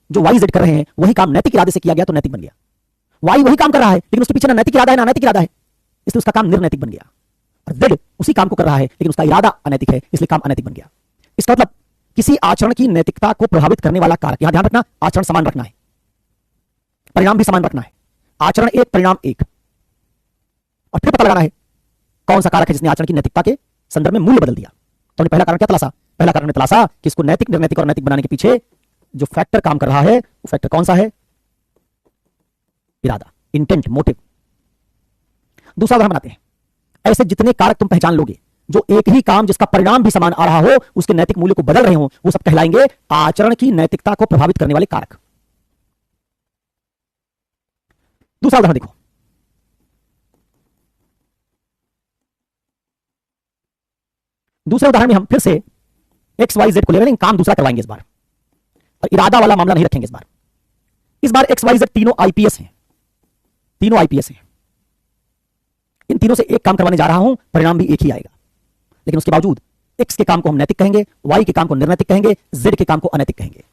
जो वाई जेड कर रहे हैं वही काम नैतिक इरादे से किया गया तो नैतिक बन गया। वाई वही काम कर रहा है लेकिन उसके पीछे ना नैतिक इरादा है ना अनैतिक इरादा है, इसलिए उसका काम निर्नैतिक बन गया। और जेड उसी काम को कर रहा है लेकिन उसका इरादा अनैतिक है, इसलिए काम अनैतिक बन गया। इसका मतलब किसी आचरण की नैतिकता को प्रभावित करने वाला कारक, यहां ध्यान रखना, आचरण समान रखना है, परिणाम भी समान रखना है। आचरण एक, परिणाम एक, और फिर पता लगाना है कौन सा कारक है जिसने आचरण की नैतिकता के संदर्भ में मूल्य बदल दिया। तो हमने पहला कारण क्या तलाशा? पहला कारण ने तलाशा कि इसको नैतिक, निर्नैतिक और नैतिक बनाने के पीछे जो फैक्टर काम कर रहा है वो फैक्टर कौन सा है? इरादा, इंटेंट, मोटिव। दूसरा उदाहरण बनाते हैं। ऐसे जितने कारक तुम पहचान लोगे जो एक ही काम जिसका परिणाम भी समान आ रहा हो उसके नैतिक मूल्य को बदल रहे हो, वो सब कहलाएंगे आचरण की नैतिकता को प्रभावित करने वाले कारक। दूसरा उदाहरण देखो। दूसरे उदाहरण में हम फिर से एक्स वाई जेड को ले रहे हैं, काम दूसरा करवाएंगे इस बार, और इरादा वाला मामला नहीं रखेंगे इस बार। इस बार एक्स वाई जेड तीनों आईपीएस हैं, तीनों आईपीएस हैं। इन तीनों से एक काम करवाने जा रहा हूं, परिणाम भी एक ही आएगा, लेकिन उसके बावजूद एक्स के काम को हम नैतिक कहेंगे, वाई के काम को निर्नैतिक कहेंगे, जेड के काम को अनैतिक कहेंगे।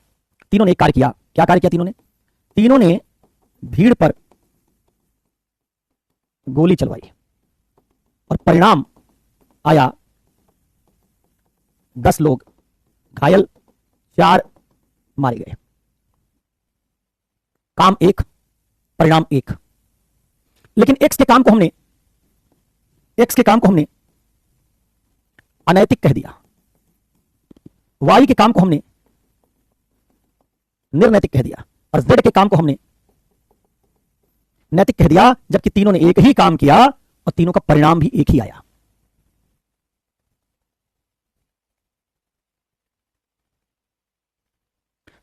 तीनों ने एक कार्य किया। क्या कार्य किया तीनों ने? तीनों ने भीड़ पर गोली चलवाई और परिणाम आया 10 लोग घायल, 4 मारे गए। काम एक, परिणाम एक। लेकिन एक्स के काम को हमने अनैतिक कह दिया, वाई के काम को हमने निर्नैतिक कह दिया, और जेड के काम को हमने नैतिक कह दिया, जबकि तीनों ने एक ही काम किया और तीनों का परिणाम भी एक ही आया।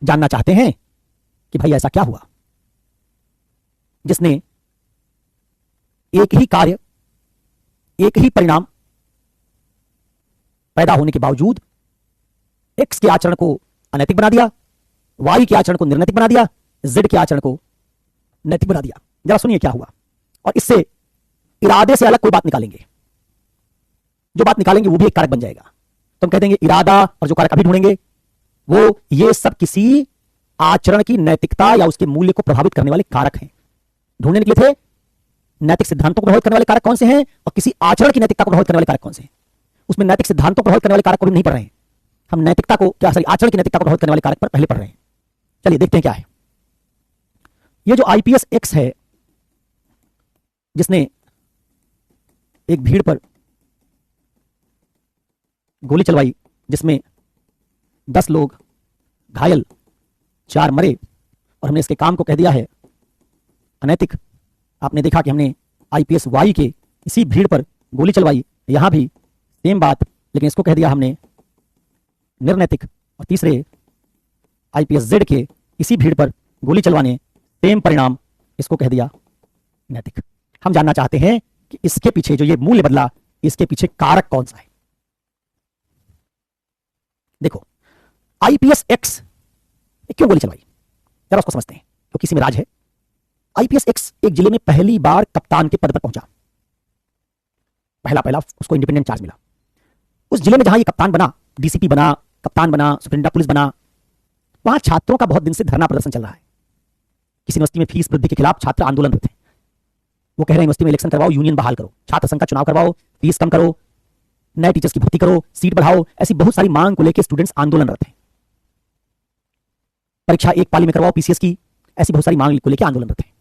जानना चाहते हैं कि भाई ऐसा क्या हुआ जिसने एक ही कार्य, एक ही परिणाम पैदा होने के बावजूद एक्स के आचरण को अनैतिक बना दिया, वाई के आचरण को निर्नैतिक बना दिया, जेड के आचरण को नैतिक बना दिया। जरा सुनिए क्या हुआ, और इससे इरादे से अलग कोई बात निकालेंगे। जो बात निकालेंगे वो भी एक कारक बन जाएगा। तो हम कह देंगे इरादा, और जो कारक अभी ढूंढेंगे वो ये सब किसी आचरण की नैतिकता या उसके मूल्य को प्रभावित करने वाले कारक हैं। ढूंढने निकले थे नैतिक सिद्धांतों को प्रभावित करने वाले कारक कौन से हैं और किसी आचरण की नैतिकता को प्रभावित करने वाले कारक कौन से हैं। उसमें नैतिक सिद्धांतों को प्रभावित करने वाले कारक को भी नहीं पढ़ रहे हैं हम, नैतिकता को क्या, सॉरी, आचरण की नैतिकता को प्रभावित करने वाले कारक पर पहले पढ़ रहे हैं। चलिए देखते हैं क्या है। ये जो आईपीएस एक्स है जिसने एक भीड़ पर गोली चलवाई जिसमें 10 लोग घायल, 4 मरे, और हमने इसके काम को कह दिया है अनैतिक। आपने देखा कि हमने आईपीएस वाई के इसी भीड़ पर गोली चलवाई, यहां भी सेम बात, लेकिन इसको कह दिया हमने निर्नैतिक। और तीसरे आईपीएस जेड के इसी भीड़ पर गोली चलवाने, सेम परिणाम, इसको कह दिया नैतिक। हम जानना चाहते हैं कि इसके पीछे जो ये मूल्य बदला, इसके पीछे कारक कौन सा है। देखो, आईपीएस एक्स क्यों गोली चलवाई, जरा उसको समझते हैं, क्योंकि इसी में राज है। आईपीएस एक्स एक जिले में पहली बार कप्तान के पद पर पहुंचा, पहला उसको इंडिपेंडेंट चार्ज मिला। उस जिले में जहां ये कप्तान बना, डीसीपी बना, कप्तान बना, सुपरिटेंडेंट पुलिस बना, वहां छात्रों का बहुत दिन से धरना प्रदर्शन चल रहा है। किसी यूनिवर्सिटी में फीस वृद्धि के खिलाफ छात्र आंदोलन थे। वो कह रहे हैं यूनिवर्सिटी में इलेक्शन करवाओ, यूनियन बहाल करो, छात्र संघ का चुनाव करवाओ, फीस कम करो, नए टीचर्स की भर्ती करो, सीट बढ़ाओ। ऐसी बहुत सारी मांग को लेकर स्टूडेंट्स आंदोलनरत हैं। परीक्षा एक पाली में करवाओ पीसीएस की, ऐसी बहुत सारी मांग को लेकर आंदोलनरत हैं।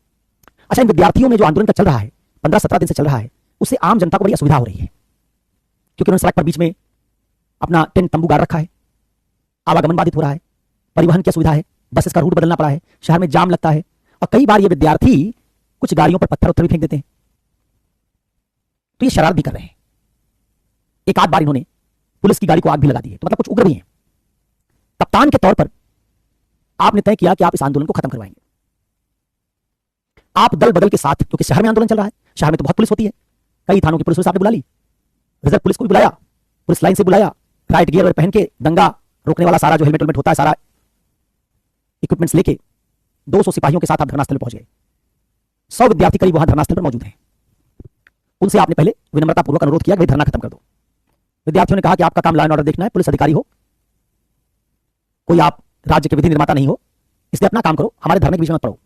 अच्छा, इन विद्यार्थियों में जो आंदोलन का चल रहा है, 15-17 दिन से चल रहा है, उससे आम जनता को बड़ी असुविधा हो रही है, क्योंकि उन्होंने सड़क पर बीच में अपना टेंट तंबू गाड़ रखा है, आवागमन बाधित हो रहा है, परिवहन की असुविधा है, बसेस का रूट बदलना पड़ा है, शहर में जाम लगता है, और कई बार ये विद्यार्थी कुछ गाड़ियों पर पत्थर भी फेंक देते हैं। तो ये शरारत भी कर रहे हैं। एक आध बार इन्होंने पुलिस की गाड़ी को आग भी लगा दी है, तो मतलब कुछ उग्र भी हैं। कप्तान के तौर पर आपने तय किया कि आप इस आंदोलन को खत्म करवाएंगे। आप दल बदल के साथ, क्योंकि शहर में आंदोलन चल रहा है, शहर में तो बहुत पुलिस होती है, कई थानों की पुलिस आपने बुला ली, रिजर्व पुलिस को भी बुलाया, पुलिस लाइन से बुलाया, राइट गियर पहन के दंगा रोकने वाला सारा जो हेलमेट होता है, सारा इक्विपमेंट्स लेके 200 सिपाहियों के साथ आप धरनास्थल पर पहुंच गए। 100 विद्यार्थी करीब वहां धरनास्थल पर मौजूद हैं। उनसे आपने पहले विनम्रतापूर्वक अनुरोध किया कि भाई धरना खत्म कर दो। विद्यार्थियों ने कहा कि आपका काम लॉ एंड ऑर्डर देखना है, पुलिस अधिकारी हो, कोई आप राज्य के विधि निर्माता नहीं हो, इसलिए अपना काम करो, हमारे धरने के बीच में मत पड़ो।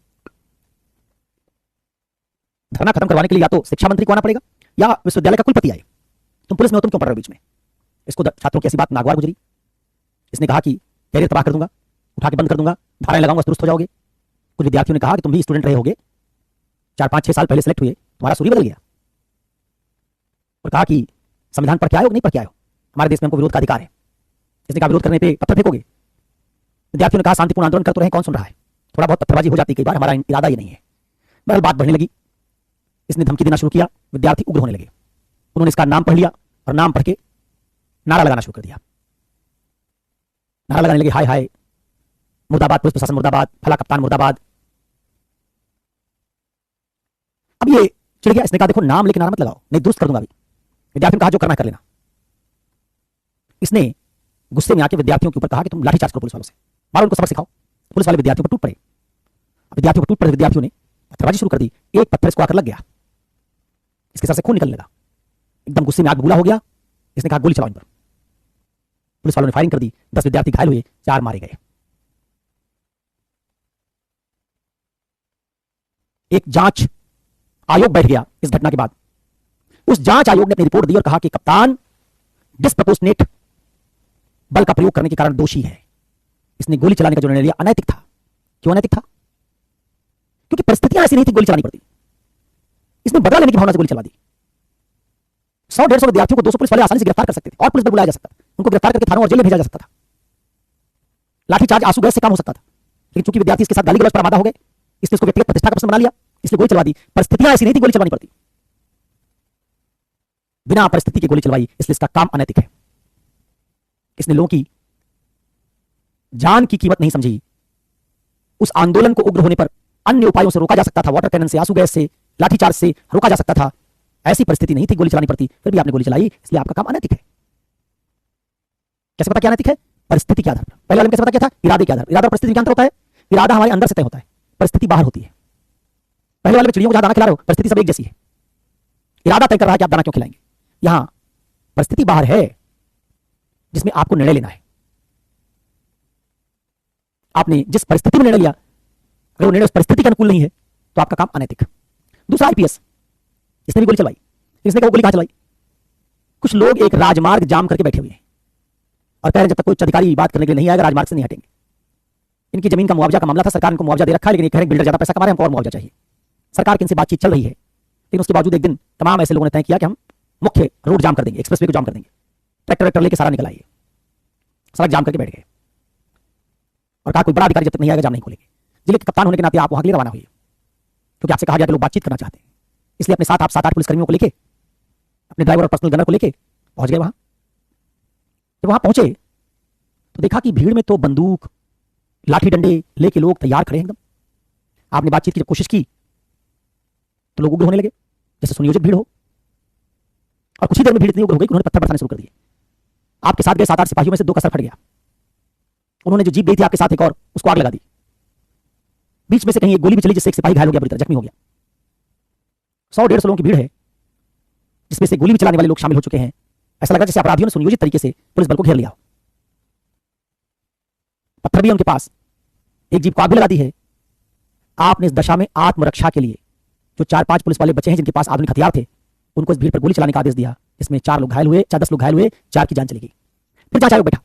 धरना खत्म करवाने के लिए या तो शिक्षा मंत्री को आना पड़ेगा या विश्वविद्यालय का कुलपति आए। तुम पुलिस में हो, तुम क्यों पड़ रहे हो बीच में। इसको छात्रों की ऐसी बात नागवार गुजरी। इसने कहा कि कैरियर तबाह कर दूंगा, उठा के बंद कर दूंगा, धाराएं लगाऊंगा, दुरुस्त हो जाओगे। कुछ विद्यार्थियों ने कहा कि तुम भी स्टूडेंट रहे होगे, 4-5-6 साल पहले सेलेक्ट हुए, तुम्हारा सूर्य बदल गया। और कहा कि संविधान पढ़ के आए हो, नहीं पढ़ के आए हो, हमारे देश में हमको विरोध का अधिकार है। इसने कहा विरोध करने पे पत्थर फेंकोगे। विद्यार्थियों ने कहा शांतिपूर्ण आंदोलन कर तो रहे, कौन सुन रहा है, थोड़ा बहुत पत्थरबाजी हो जाती है कई बार, हमारा इरादा ये नहीं है। बहरहाल बात बढ़ने लगी, इसने धमकी देना शुरू किया, विद्यार्थी उग्र होने लगे। उन्होंने इसका नाम पढ़ लिया और नाम पढ़ के नारा लगाना शुरू कर दिया। नारा लगाने लगे, हाय हाय मुर्दाबाद, पुलिस प्रशासन मुर्दाबाद, फला कप्तान मुर्दाबाद। अब ये चिढ़ गया। इसने कहा देखो नाम लेके नारा मत लगाओ, नहीं दुरुस्त कर दूंगा अभी। विद्यार्थियों ने कहा जो करना है कर लेना। इसने गुस्से में आके विद्यार्थियों के ऊपर कहा कि तुम लाठीचार्ज करो पुलिस वालों से, मारो उनको, सबक सिखाओ। पुलिस वाले विद्यार्थियों पर टूट पड़े। विद्यार्थियों पर टूट पड़े, विद्यार्थियों ने पत्थरबाजी शुरू कर दी। एक पत्थर इसको आकर लग गया, इसके सर से खून निकलने लगा। एकदम गुस्से में आग बबूला हो गया। इसने कहा गोली चलाओ इन पर। पुलिस वालों ने फायरिंग कर दी, 10 विद्यार्थी घायल हुए, 4 मारे गए। एक जांच आयोग बैठ गया इस घटना के बाद। उस जांच आयोग ने अपनी रिपोर्ट दी और कहा कि कप्तान डिस्प्रपोर्शनेट बल का प्रयोग करने के कारण दोषी है। इसने गोली चलाने का जो निर्णय लिया अनैतिक था। क्यों अनैतिक था? क्योंकि परिस्थितियां ऐसी नहीं थी गोली चलानी पड़ती। इसने बदला लेने की भावना से गोली चला दी। 100-150 विद्यार्थियों को 200 पुलिस वाले आसानी से गिरफ्तार कर सकते थे और पुलिस बल बुलाया जा सकता था। उनको गिरफ्तार करके थानों और जेल में भेजा जा सकता था। लाठीचार्ज आंसू गैस से काम हो सकता था। लेकिन चूंकि विद्यार्थी इसके साथ गाली गलौज पर आमादा हो गए, इसने उसको व्यक्तिगत प्रतिष्ठा का प्रश्न बना लिया, इसलिए गोली चलवा दी। परिस्थितियां ऐसी नहीं थी गोली चलवानी पड़ती। बिना परिस्थिति की गोली चलवाई, इसलिए इसका काम अनैतिक है। इसने लोगों की जान की कीमत नहीं समझी। उस आंदोलन को उग्र होने पर अन्य उपायों से रोका जा सकता था। वाटर कैनन से, आंसू गैस से, लाठीचार्ज से रोका जा सकता था। ऐसी परिस्थिति नहीं थी, गोली चलानी पड़ती, फिर भी आपने गोली चलाई, इसलिए आपका काम अनैतिक है। कैसे पता क्या अनैतिक है? परिस्थिति के आधार पर। पहले वाले में कैसे पता क्या था? इरादे के आधार पर। इरादा और परिस्थिति क्या अंतर होता है? इरादा हमारे अंदर से तय होता है, परिस्थिति बाहर होती है। पहले वाले में चिड़ियों को जहां दाना खिला रहे हो, परिस्थिति सब एक जैसी है। इरादा तय कर रहा है कि आप दाना क्यों खिलाएंगे। यहां परिस्थिति बाहर है जिसमें आपको निर्णय लेना है। आपने जिस परिस्थिति में निर्णय लिया, अगर वो निर्णय उस परिस्थिति के अनुकूल नहीं है तो आपका काम अनैतिक। दूसरा आईपीएस, इसने भी गोली चलवाई। इसने कहा गोली कहां चलाई? कुछ लोग एक राजमार्ग जाम करके बैठे हुए हैं और कह रहे हैं जब तक कोई उच्च अधिकारी बात करने के लिए नहीं आएगा राजमार्ग से नहीं हटेंगे। इनकी जमीन का मुआवजा का मामला था, सरकार इनको मुआवजा दे रखा है, लेकिन ये कह रहे हैं बिल्डर ज्यादा पैसा कमा रहे हैं, हमको और मुआवजा चाहिए। सरकार की इनसे बातचीत चल रही है, लेकिन उसके बावजूद एक दिन तमाम ऐसे लोगों ने तय किया कि हम मुख्य रोड जाम कर देंगे, एक्सप्रेसवे को जाम कर देंगे। ट्रैक्टर लेके सारा निकल आइए, सड़क जाम करके बैठ गए और कहा कोई बड़ा अधिकारी जब तक नहीं आएगा जाम नहीं खोलेंगे। जिले के कप्तान होने के नाते आप वहां के लिए रवाना हुई, क्योंकि आपसे कहा गया कि लोग बातचीत करना चाहते हैं। इसलिए अपने साथ आप 7-8 पुलिसकर्मियों को लेके, अपने ड्राइवर और पर्सनल गनर को लेके पहुंच गए वहां। जब वहां पहुंचे तो देखा कि भीड़ में तो बंदूक, लाठी डंडे लेके लोग तैयार खड़े हैं एकदम। आपने बातचीत की जब कोशिश की तो लोग उग्र होने लगे, जैसे सुनियोजित भीड़ हो। और कुछ ही देर में भीड़ इतनी उग्र हो गई कि उन्होंने पत्थर बरसाने शुरू कर दिए। आपके साथ गए 7-8 सिपाहियों में से 2 का सर फट गया। उन्होंने जो जीप गई थी आपके साथ एक और, उसको आग लगा दी। बीच में से कहीं एक गोली भी चली जिससे एक सिपाही घायल हो गया, बुरी तरह जख्मी हो गया। 100-150 लोगों की भीड़ है जिसमें से गोली भी चलाने वाले लोग शामिल हो चुके हैं। ऐसा लगा जैसे अपराधियों ने सुनियोजित तरीके से पुलिस बल को घेर लिया हो। पत्थर भी है उनके पास, एक जीप को आग भी लगा दी है। आपने इस दशा में आत्मरक्षा के लिए जो 4-5 पुलिस वाले बचे हैं जिनके पास आधुनिक हथियार थे, उनको इस भीड़ पर गोली चलाने का आदेश दिया। इसमें 4 लोग घायल हुए, 10 लोग घायल हुए, 4 की जान चली गई। फिर जांच आयोग बैठा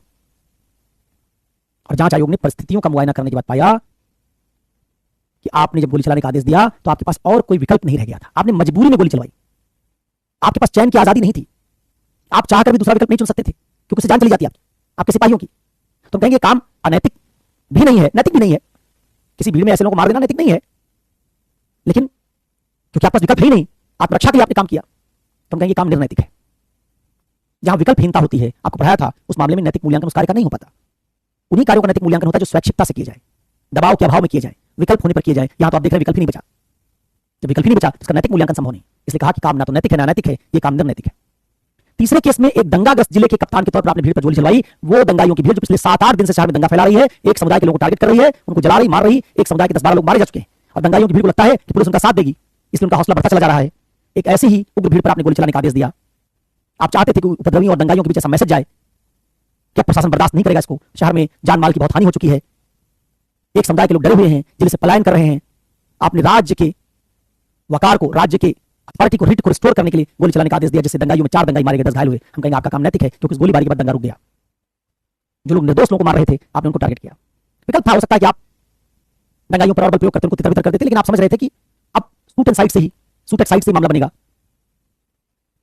और जांच आयोग ने परिस्थितियों का मुआयना करने के बाद पाया कि आपने जब गोली चलाने का आदेश दिया तो आपके पास और कोई विकल्प नहीं रह गया था। आपने मजबूरी में गोली चलवाई। आपके पास चैन की आजादी नहीं थी। आप चाहकर भी दूसरा विकल्प नहीं चुन सकते थे क्योंकि उससे जान चली जाती है आपके सिपाहियों की। तो कहेंगे काम अनैतिक भी नहीं है, नैतिक भी नहीं है। किसी भीड़ में ऐसे लोगों को मार देना नैतिक नहीं है, लेकिन क्योंकि आपके पास विकल्प ही नहीं, आत्मरक्षा के लिए आपने काम किया, तो हम कहेंगे काम निर्नैतिक है। जहां विकल्पहीनता होती है, आपको पढ़ाया था, उस मामले में नैतिक मूल्यांकन उस कार्य का नहीं हो पाता। उन्हीं कार्यों का नैतिक मूल्यांकन होता है जो स्वैच्छिकता से किए जाए, दबाव के अभाव में किए जाए, विकल्प होने पर किए जाए। यहां तो आप देख रहे हैं विकल्प ही नहीं बचा। जब विकल्प ही नहीं बचा तो इसका नैतिक मूल्यांकन संभव नहीं। इसलिए कहा कि काम ना तो नैतिक है ना अनैतिक है, यह काम निर्नैतिक है। तीसरे केस में एक दंगाग्रस्त जिले के कप्तान के तौर पर आपने भीड़ पर गोली चलवाई। वो दंगाइयों की भीड़ जो पिछले 7-8 दिन से शहर में दंगा फैला रही है, एक समुदाय के लोगों को टारगेट कर रही है, उनको जला रही, मार रही। एक समुदाय के 10-12 लोग मारे जा चुके हैं और दंगाइयों की भीड़ को लगता है कि पुलिस उनका साथ देगी, इसलिए उनका हौसला बढ़ता चला जा रहा है। एक ऐसी ही उग्र भीड़ पर आपने गोली चलाने का आदेश दिया। आप चाहते थे कि उपद्रवियों और दंगाइयों के बीच ऐसा मैसेज जाए कि प्रशासन बर्दाश्त नहीं करेगा इसको, शहर में जान माल की बहुत हानि हो चुकी है, एक समुदाय के लोग डरे हुए हैं, जिले से पलायन कर रहे हैं। आपने राज्य के वकार को, राज्य के अथॉरिटी को, रिट को रिस्टोर करने के लिए गोली चलाने का आदेश दिया, जिससे दंगाइयों में 4 दंगाई मारे गए, 10 घायल हुए। हम कहेंगे आपका काम नैतिक है क्योंकि उस गोलीबारी के बाद दंगा रुक गया। जो लोग निर्दोष लोगों को मार रहे थे, आपने उनको टारगेट किया। विकल्प था, हो सकता है कि आप दंगाइयों पर और बल प्रयोग करते उनको तितर-बितर कर देते, लेकिन आप समझ रहे थे कि अब शूट एंड साइड से ही, शूट एट साइड से मामला बनेगा।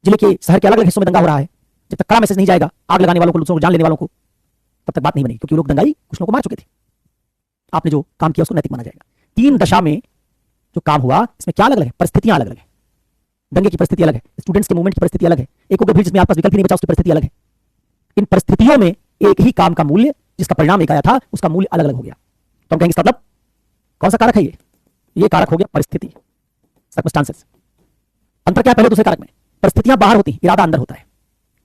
जिले के शहर के अलग अलग हिस्सों में दंगा हो रहा है, जब तक कड़ा मैसेज नहीं जाएगा आग लगाने वालों को, दूसरों को जान लेने वालों को, तब तक बात नहीं बनेगी, क्योंकि लोग दंगाई कुछ लोगों को मार चुके थे। आपने जो काम किया उसको नैतिक माना जाएगा। 3 दशा में जो काम हुआ, इसमें क्या अलग अलग है? परिस्थितियां अलग अलग है। दंगे की परिस्थिति अलग है, स्टूडेंट्स के मूवमेंट की परिस्थिति अलग है, एक उग्र भीड़ जिसमें आपके पास विकल्प ही नहीं बचा उसकी परिस्थिति अलग है। इन परिस्थितियों में एक ही काम का मूल्य, जिसका परिणाम एक आया था, उसका मूल्य अलग अलग हो गया। तो हम कहेंगे इसका मतलब कौन सा कारक है? ये कारक हो गया परिस्थिति, सर्कमस्टांसेस। अंतर क्या है पहले दूसरे कारक में? परिस्थितियां बाहर होती हैं, इरादा अंदर होता है।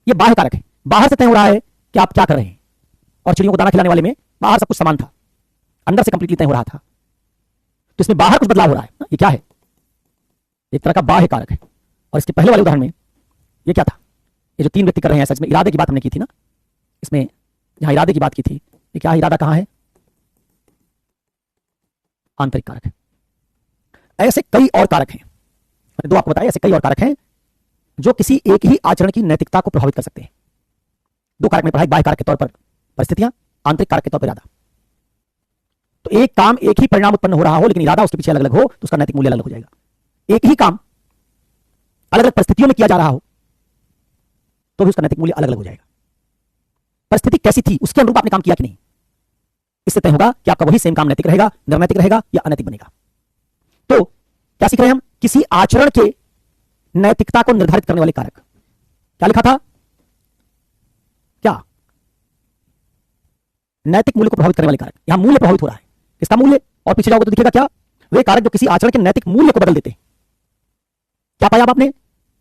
ये बाह्य कारक है, बाहर से तय हो रहा है कि आप क्या कर रहे हैं। और चिड़ियों को दाना खिलाने वाले में बाहर सब कुछ समान था, अंदर से कंप्लीटली तय हो रहा था। तो इसमें बाहर कुछ बदलाव हो रहा है। ये क्या है? एक तरह का बाह्य कारक है। और इसके पहले वाले उदाहरण में ये क्या था? ये जो 3 व्यक्ति कर रहे हैं, सच में इरादे की बात हमने की थी ना, इसमें जहां इरादे की बात की थी, ये क्या इरादा कहां है? आंतरिक कारक है। ऐसे कई और कारक हैं, मैंने 2 आपको बताए, ऐसे कई और कारक हैं जो किसी एक ही आचरण की नैतिकता को प्रभावित कर सकते हैं। 2 कारक में पढ़ाई, बाह्य कारक के तौर पर परिस्थितियां, आंतरिक कारक के तौर पर इरादा। तो एक काम एक ही परिणाम उत्पन्न हो रहा हो, लेकिन इरादा उसके पीछे अलग अलग हो, तो उसका नैतिक मूल्य अलग हो जाएगा। एक ही काम अलग अलग परिस्थितियों में किया जा रहा हो तो भी उसका नैतिक मूल्य अलग अलग हो जाएगा। परिस्थिति कैसी थी उसके अनुरूप आपने काम किया कि नहीं, इससे तय होगा कि आपका वही सेम काम नैतिक रहेगा, निर्नैतिक रहेगा या अनैतिक बनेगा। तो क्या सीख रहे हैं हम? किसी आचरण के नैतिकता को निर्धारित करने वाले कारक। क्या लिखा था? क्या? नैतिक मूल्य को प्रभावित करने वाले कारक। यहां मूल्य प्रभावित हो रहा है, किसका मूल्य? और पीछे जाओगे तो दिखेगा क्या? वे कारक जो किसी आचरण के नैतिक मूल्य को बदल देते हैं। क्या पाया आपने?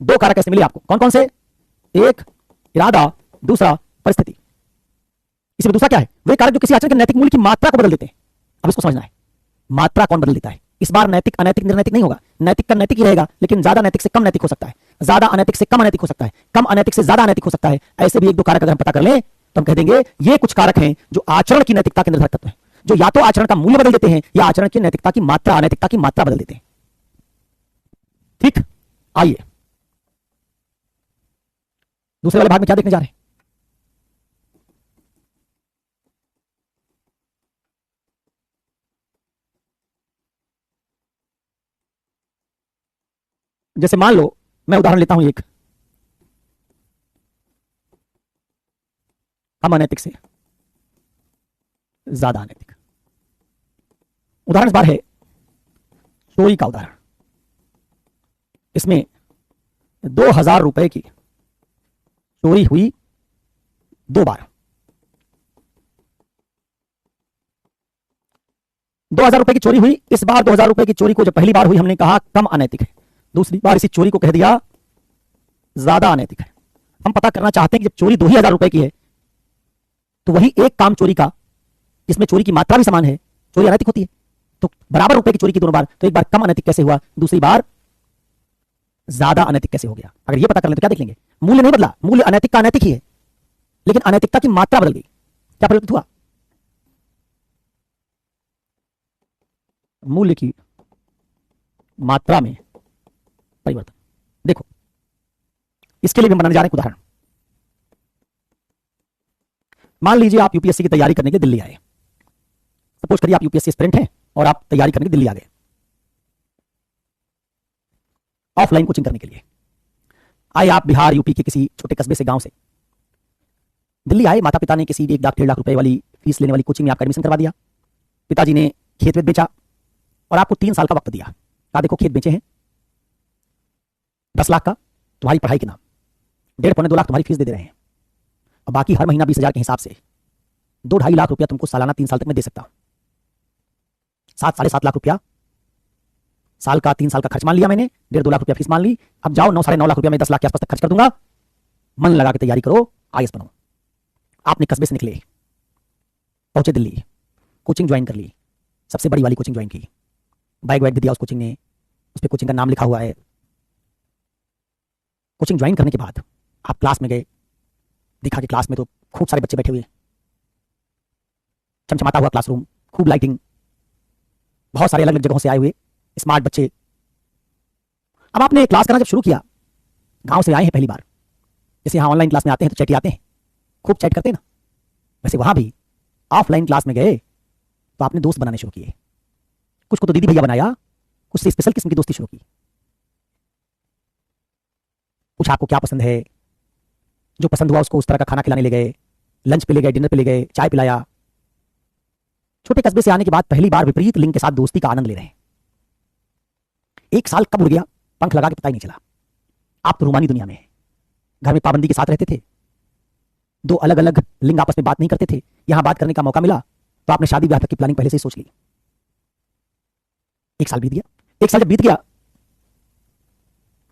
2 कारक ऐसे मिले आपको। कौन कौन से? एक इरादा, दूसरा परिस्थिति। इसमें दूसरा क्या है? वे कारक जो किसी आचरण के नैतिक मूल्य की मात्रा को बदल देते हैं। अब इसको समझना है, मात्रा कौन बदल देता है। इस बार नैतिक अनैतिक निर्नैतिक नहीं होगा, नैतिक का नैतिक ही रहेगा, लेकिन ज्यादा नैतिक से कम नैतिक हो सकता है, ज्यादा अनैतिक से कम अनैतिक हो सकता है, कम अनैतिक से ज्यादा अनैतिक हो सकता है। ऐसे भी 1-2 कारक अगर हम पता कर लें तो हम कह देंगे ये कुछ कारक हैं जो आचरण की नैतिकता के निर्धारक तत्व हैं, जो या तो आचरण का मूल्य बदल देते हैं या आचरण की नैतिकता की मात्रा, अनैतिकता की मात्रा बदल देते हैं। ठीक, आइए दूसरे वाले भाग में क्या देखने जा रहे हैं? जैसे मान लो मैं उदाहरण लेता हूं एक, कम अनैतिक से ज्यादा अनैतिक। उदाहरण इस बार है चोरी का उदाहरण। इसमें 2000 रुपए की चोरी हुई 2 बार। 2000 रुपए की चोरी हुई। इस बार 2000 रुपए की चोरी को जब पहली बार हुई हमने कहा कम अनैतिक है, दूसरी बार इसी चोरी को कह दिया ज्यादा अनैतिक है। हम पता करना चाहते हैं कि जब चोरी 2,000 रुपए की है तो वही एक काम चोरी का जिसमें चोरी की मात्रा भी समान है, चोरी अनैतिक होती है। तो बराबर रुपए की चोरी की दोनों बार, तो एक बार कम अनैतिक कैसे हुआ, दूसरी बार ज्यादा अनैतिक कैसे हो गया? अगर ये पता कर लें तो क्या देख लेंगे, मूल्य नहीं बदला, मूल्य अनैतिक का अनैतिक ही है, लेकिन अनैतिकता की मात्रा बदल गई। क्या परिवर्तित हुआ? मूल्य की मात्रा में परिवर्तन। देखो, इसके लिए भी हम बनाने जा रहे हैं एक उदाहरण। मान लीजिए आप यूपीएससी की तैयारी करने के लिए दिल्ली आए। सपोज करिए आप यूपीएससी एस्पिरेंट हैं और आप तैयारी करने के लिए दिल्ली आ गए, ऑफलाइन कोचिंग करने के लिए। आए आप बिहार यूपी के किसी छोटे कस्बे से, गांव से दिल्ली आए। माता पिता ने किसी 1-1.5 लाख रुपए वाली फीस लेने वाली कोचिंग में आपका एडमिशन करवा दिया। पिताजी ने खेत वेत बेचा और आपको 3 साल का वक्त दिया। कहा देखो खेत बेचे हैं, 10 लाख का तुम्हारी पढ़ाई के नाम, 1.5-2 लाख तुम्हारी फीस दे रहे हैं, और बाकी हर महीना 20,000 के हिसाब से 2-2.5 लाख रुपया तुमको सालाना 3 साल तक मैं दे सकता हूं। 7-7.5 लाख रुपया साल का, 3 साल का खर्च मान लिया मैंने, 1.5-2 लाख रुपया फीस मान ली। अब जाओ 9-9.5 लाख रुपया में 10 लाख के आसपास तक खर्च कर दूंगा, मन लगा के तैयारी करो, आईएएस बनो। आपने कस्बे से निकले, पहुंचे दिल्ली, कोचिंग ज्वाइन कर ली, सबसे बड़ी वाली कोचिंग ज्वाइन की, बैग वैग भी दिया उस कोचिंग ने, उस पर कोचिंग का नाम लिखा हुआ है। कोचिंग ज्वाइन करने के बाद आप क्लास में गए, देखा कि क्लास में तो खूब सारे बच्चे बैठे हुए, चमचमाता हुआ क्लासरूम, खूब लाइटिंग, बहुत सारे अलग अलग जगहों से आए हुए स्मार्ट बच्चे। अब आपने क्लास करना जब शुरू किया, गांव से आए हैं पहली बार, जैसे यहां ऑनलाइन क्लास में आते हैं तो चैटी आते हैं, खूब चैट करते हैं ना, वैसे वहां भी ऑफलाइन क्लास में गए तो आपने दोस्त बनाने शुरू किए। कुछ को तो दीदी भैया बनाया, कुछ से स्पेशल किस्म की दोस्ती शुरू की। कुछ आपको क्या पसंद है, जो पसंद हुआ उसको उस तरह का खाना खिलाने ले गए, लंच पे ले गए, डिनर पे ले गए, चाय पिलाया। छोटे कस्बे से आने के बाद पहली बार विपरीत लिंग के साथ दोस्ती का आनंद ले रहे हैं। 1 साल कब उड़ गया, पंख लगा के पता ही नहीं चला। आप तो रूमानी दुनिया में हैं, घर में पाबंदी के साथ रहते थे, 2 अलग अलग लिंग आपस में बात नहीं करते थे। यहां बात करने का मौका मिला तो आपने शादी ब्याह तक की प्लानिंग पहले से ही सोच ली। 1 साल बीत गया। 1 साल जब बीत गया,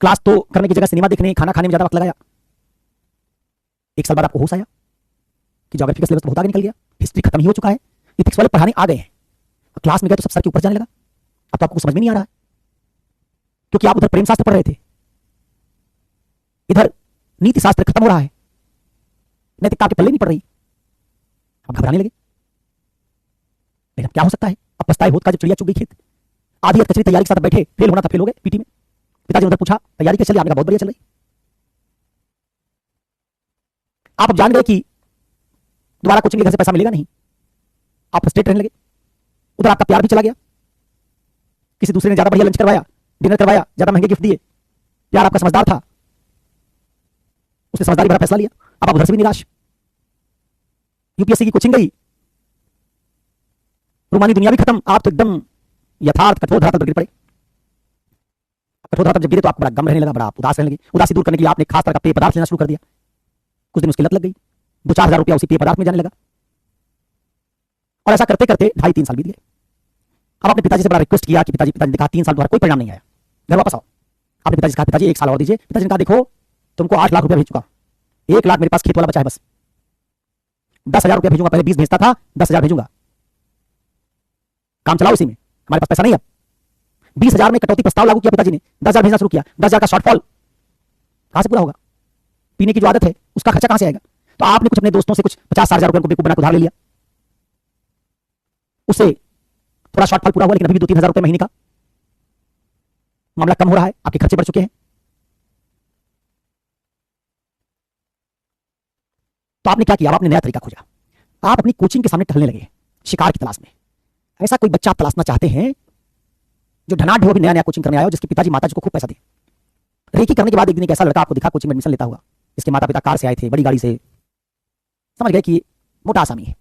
क्लास तो करने की जगह सिनेमा देखने, खाना खाने में ज्यादा वक्त लगाया। 1 साल बाद आपको होश आया कि ज्योग्राफी का सिलेबस बहुत आगे निकल गया, हिस्ट्री खत्म ही हो चुका है, इथिक्स वाले पढ़ाने आ गए हैं। क्लास में गए तो सब सर के ऊपर जाने लगा। अब तो आपको समझ में नहीं आ रहा है, क्योंकि आप उधर प्रेम शास्त्र पढ़ रहे थे, इधर नीति शास्त्र खत्म हो रहा है, नैतिकता आपके पल्ले नहीं पड़ रही। अब घबराने लगे, लेकिन क्या हो सकता है? अब पछताए होत का जब चिड़िया चुग गई खेत। आधी कचरी तैयारी के साथ बैठे, फेल होना था, फेल हो गए पीटी में। पिताजी ने उधर पूछा तैयारी कैसे चल रही? आपने कहा बहुत बढ़िया चल रही। आप अब जान गए कि दोबारा कोचिंग के घर से पैसा मिलेगा नहीं, आप फ्रस्ट्रेट रहने लगे। उधर आपका प्यार भी चला गया, किसी दूसरे ने ज्यादा बढ़िया लंच करवाया, डिनर करवाया, ज्यादा महंगे गिफ्ट दिए, प्यार आपका समझदार था, उसने समझदारी भरा फैसला लिया। अब आप उधर से भी निराश। यूपीएससी की कोचिंग गई, रूमानी दुनिया भी खत्म, आप तो एकदम यथार्थ कठोर धरातल पर गिर पड़े। कठोर धरातल जब गिरे तो आपको बड़ा गम रहने लगा, बड़ा उदास रहने लगे। उदासी दूर करने के लिए आपने खास तरह का पेय पदार्थ लेना शुरू कर दिया। कुछ दिन उसकी लत लग गई, 2-4 हजार रुपया उसी पेय पदार्थ में जाने लगा, और ऐसा करते करते 2.5-3 साल बीत गए। अब आपने पिताजी से बड़ा रिक्वेस्ट किया कि पिताजी ने कहा 3 साल द्वारा कोई परिणाम नहीं आया, घर वापस आओ। आपने पिताजी से कहा पिताजी 1 साल और दीजिए। पिताजी ने कहा देखो तुमको 8 लाख रुपया भेज चुका, 1 लाख मेरे पास खेत वाला बचा है, बस 10,000 रुपया भेजूंगा, पहले 20 भेजता था, 10,000 भेजूंगा, काम चलाओ इसी में, हमारे पास पैसा नहीं है। 20,000 में कटौती प्रस्ताव लागू किया पिताजी ने, 10,000 भेजना शुरू किया। 10,000 का शॉर्टफॉल कहां से पूरा होगा? पीने की जो आदत है उसका खर्चा कहां से आएगा? तो आपने कुछ अपने दोस्तों से कुछ 50-60 हजार रुपए को बेवकूफ बना के उधार ले लिया, उससे थोड़ा शॉर्टफॉल पूरा हुआ, लेकिन अभी भी 2-3 हजार रुपए महीने का मामला कम हो रहा है, आपके खर्चे बढ़ चुके हैं। तो आपने क्या किया? आपने नया तरीका खोजा। आप अपनी कोचिंग के सामने टहलने लगे, शिकार की तलाश में। ऐसा कोई बच्चा आप तलाशना चाहते हैं जो ढनाढ हो, भी नया नया कोचिंग करने आया हो, जिसके पिताजी माताजी को खूब पैसा दे। रेकी करने के बाद एक दिन एक ऐसा लड़का आपको दिखा कोचिंग में एडमिशन लेता हुआ, जिसके माता पिता कार से आए थे, बड़ी गाड़ी से। समझ गए कि मोटा आसामी है।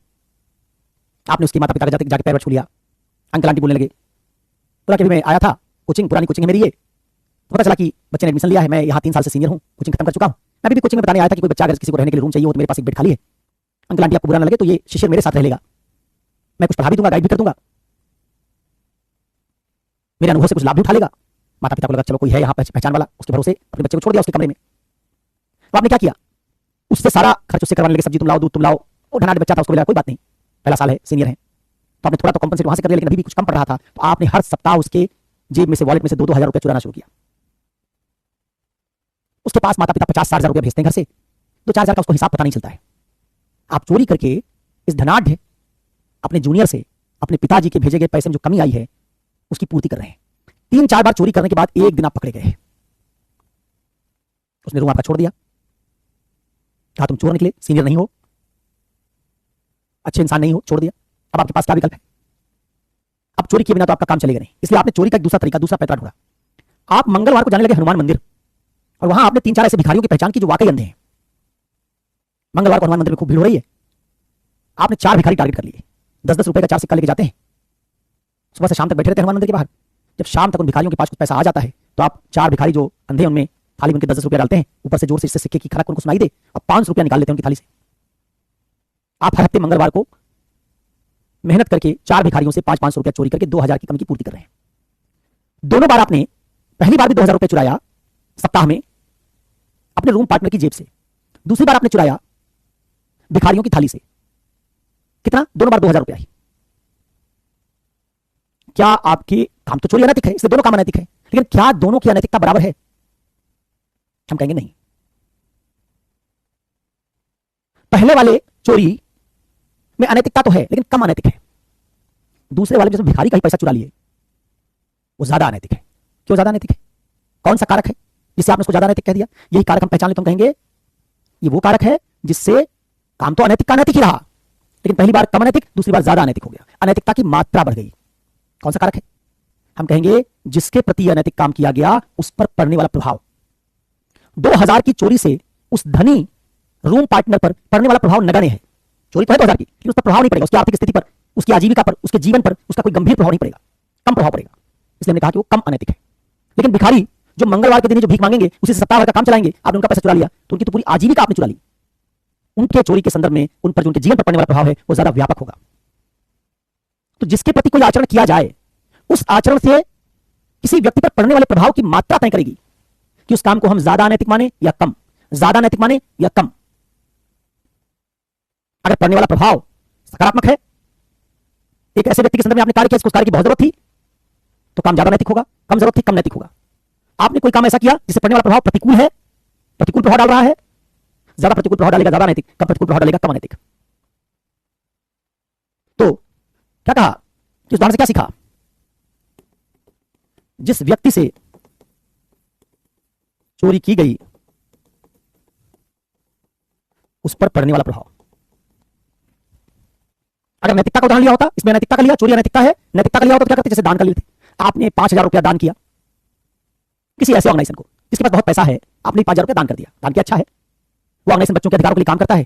आपने उसके माता पिता का जाके पैर छू लिया, अंकल आंटी बोलने लगे, बोला कि मैं आया था कोचिंग, पुरानी कोचिंग है मेरी ये, तो पता चला कि बच्चे ने एडमिशन लिया है, मैं यहाँ 3 साल से सीनियर हूँ, कोचिंग खत्म कर चुका हूँ। मैं भी कोचिंग में बताने आया था कि कोई बच्चा अगर किसी को रहने के लिए रूम चाहिए हो तो मेरे पास एक बेड खाली है। अंकल आंटी आपको बुरा ना लगे तो ये शिष्य मेरे साथ रह लेगा, मैं कुछ पढ़ा भी दूंगा, गाइड भी कर दूंगा, मेरे अनुभव से कुछ लाभ भी उठा लेगा। माता पिता को लगा चलो कोई है यहाँ पहचान वाला, उसके भरोसे अपने बच्चे को छोड़ दिया उसके कमरे में। तो आपने क्या किया? उससे सारा खर्च उससे करवाने लगे, सब्जी तुम लाओ, दूध तुम लाओ। वो ढनाढ़ बच्चा था, उसको बोला कोई बात नहीं, पहला साल है, सीनियर है, तो आपने थोड़ा तो कॉम्पनसेट वहां से कर लिया, लेकिन अभी भी कुछ कम पड़ रहा था, तो आपने हर सप्ताह उसके जेब में से, वॉलेट में से 2-2 हज़ार रुपया चुराना शुरू किया। उसके पास माता पिता 50-60 हज़ार रुपया भेजते हैं घर से, 2-4 हज़ार का उसको हिसाब पता नहीं चलता है। आप चोरी करके इस धनाढ़ अपने जूनियर से, अपने पिताजी के भेजे गए पैसे में जो कमी आई है उसकी पूर्ति कर रहे हैं। 3-4 बार चोरी करने के बाद एक दिन आप पकड़े गए, उसने रूम आपका छोड़ दिया, कहा तुम चोर निकले, सीनियर नहीं हो, अच्छे इंसान नहीं हो, छोड़ दिया। अब आपके पास क्या विकल्प है? अब चोरी किए बिना तो आपका काम चलेगा नहीं, इसलिए आपने चोरी का एक दूसरा तरीका, दूसरा पैतरा ढूंढा। आप मंगलवार को जाने लगे हनुमान मंदिर, और वहां आपने 3-4 ऐसे भिखारियों की पहचान की जो वाकई अंधे हैं। मंगलवार को हनुमान मंदिर में खूब भीड़ हो रही है, आपने 4 भिखारी टारगेट कर लिए, 10-10 रुपए का 4 सिक्का लेके जाते हैं, सुबह से शाम तक बैठे रहते हैं हनुमान मंदिर के बाहर। जब शाम तक उन भिखारियों के पास कुछ पैसा आ जाता है, तो आप 4 भिखारी जो अंधे उनमें थाली में उनके 10-10 रुपया डालते हैं, ऊपर से जोर से इससे सिक्के की खड़क उनको सुनाई दे, और 500 रुपया निकाल लेते हैं उनकी थाली से। आप हर हफ्ते मंगलवार को मेहनत करके 4 भिखारियों से 500-500 रुपया चोरी करके 2,000 की कमी की पूर्ति कर रहे हैं। दोनों बार आपने, पहली बार भी 2,000 रुपया चुराया सप्ताह में अपने रूम पार्टनर की जेब से, दूसरी बार आपने चुराया भिखारियों की थाली से। कितना? दोनों बार 2,000 रुपया ही। क्या आपके काम तो चोरी अनैतिक है, इसलिए दोनों काम अनैतिक है, लेकिन क्या दोनों की अनैतिकता बराबर है? हम कहेंगे नहीं। पहले वाले चोरी में अनैतिकता तो है, लेकिन कम अनैतिक है। दूसरे वाले जिसमें भिखारी का ही पैसा चुरा लिए, वो ज्यादा अनैतिक है। क्यों ज्यादा अनैतिक है? कौन सा कारक है जिससे आपने उसको ज्यादा अनैतिक कह दिया? यही कारक हम पहचान ले तो हम कहेंगे ये वो कारक है जिससे काम तो अनैतिक का अनैतिक ही रहा, लेकिन पहली बार कम अनैतिक, दूसरी बार ज्यादा अनैतिक हो गया, अनैतिकता की मात्रा बढ़ गई। कौन सा कारक है? हम कहेंगे जिसके प्रति अनैतिक काम किया गया उस पर पड़ने वाला प्रभाव। 2,000 की चोरी से उस धनी रूम पार्टनर पर पड़ने वाला प्रभाव नगण्य है। चोरी तो है 2,000 की, लेकिन उस पर प्रभाव नहीं पड़ेगा, उसकी आर्थिक स्थिति पर, उसकी आजीविका पर, उसके जीवन पर उसका कोई गंभीर प्रभाव नहीं पड़ेगा, कम प्रभाव पड़ेगा। इसलिए हमने कहा कि वो कम अनैतिक है। लेकिन भिखारी जो मंगलवार के दिन जो भीख मांगेंगे, उसी से सप्ताह भर का काम चलाएंगे, आपने उनका पैसा चुरा लिया, तो उनकी तो पूरी आजीविका आपने चुरा ली। उनके चोरी के संदर्भ में उन पर जो उनके जीवन पर पड़ने वाला प्रभाव है वो ज्यादा व्यापक होगा। तो जिसके प्रति कोई आचरण किया जाए, उस आचरण से किसी व्यक्ति पर पड़ने वाले प्रभाव की मात्रा तय करेगी कि उस काम को हम ज्यादा अनैतिक माने या कम, ज्यादा अनैतिक माने या कम। अगर पड़ने वाला प्रभाव सकारात्मक है, एक ऐसे व्यक्ति के संदर्भ में आपने कार्य किया जिसको उस कार्य की बहुत जरूरत थी, तो काम ज्यादा नैतिक होगा, कम जरूरत थी कम नैतिक होगा। आपने कोई काम ऐसा किया जिससे पड़ने वाला प्रभाव प्रतिकूल है, प्रतिकूल प्रभाव डाल रहा है, ज्यादा प्रतिकूल प्रभाव डालेगा ज्यादा नैतिक, कम प्रतिकूल प्रभाव डालेगा कम अनैतिक। तो क्या कहा, इस उदाहरण से क्या सीखा? जिस व्यक्ति से चोरी की गई उस पर पड़ने वाला प्रभाव। अगर नैतिकता का उदाहरण लिया होता, इसमें नैतिकता का लिया, चोरी अनैतिकता है, नैतिकता का लिया होता तो क्या करते? जैसे दान कर लेते। आपने 5,000 रुपया दान किया किसी ऐसे ऑर्गेनाइजेशन को जिसके पास बहुत पैसा है, आपने 5,000 रुपया दान कर दिया, दान किया, अच्छा है, वो ऑर्गेनाइजेशन बच्चों के अधिकारों के लिए काम करता है,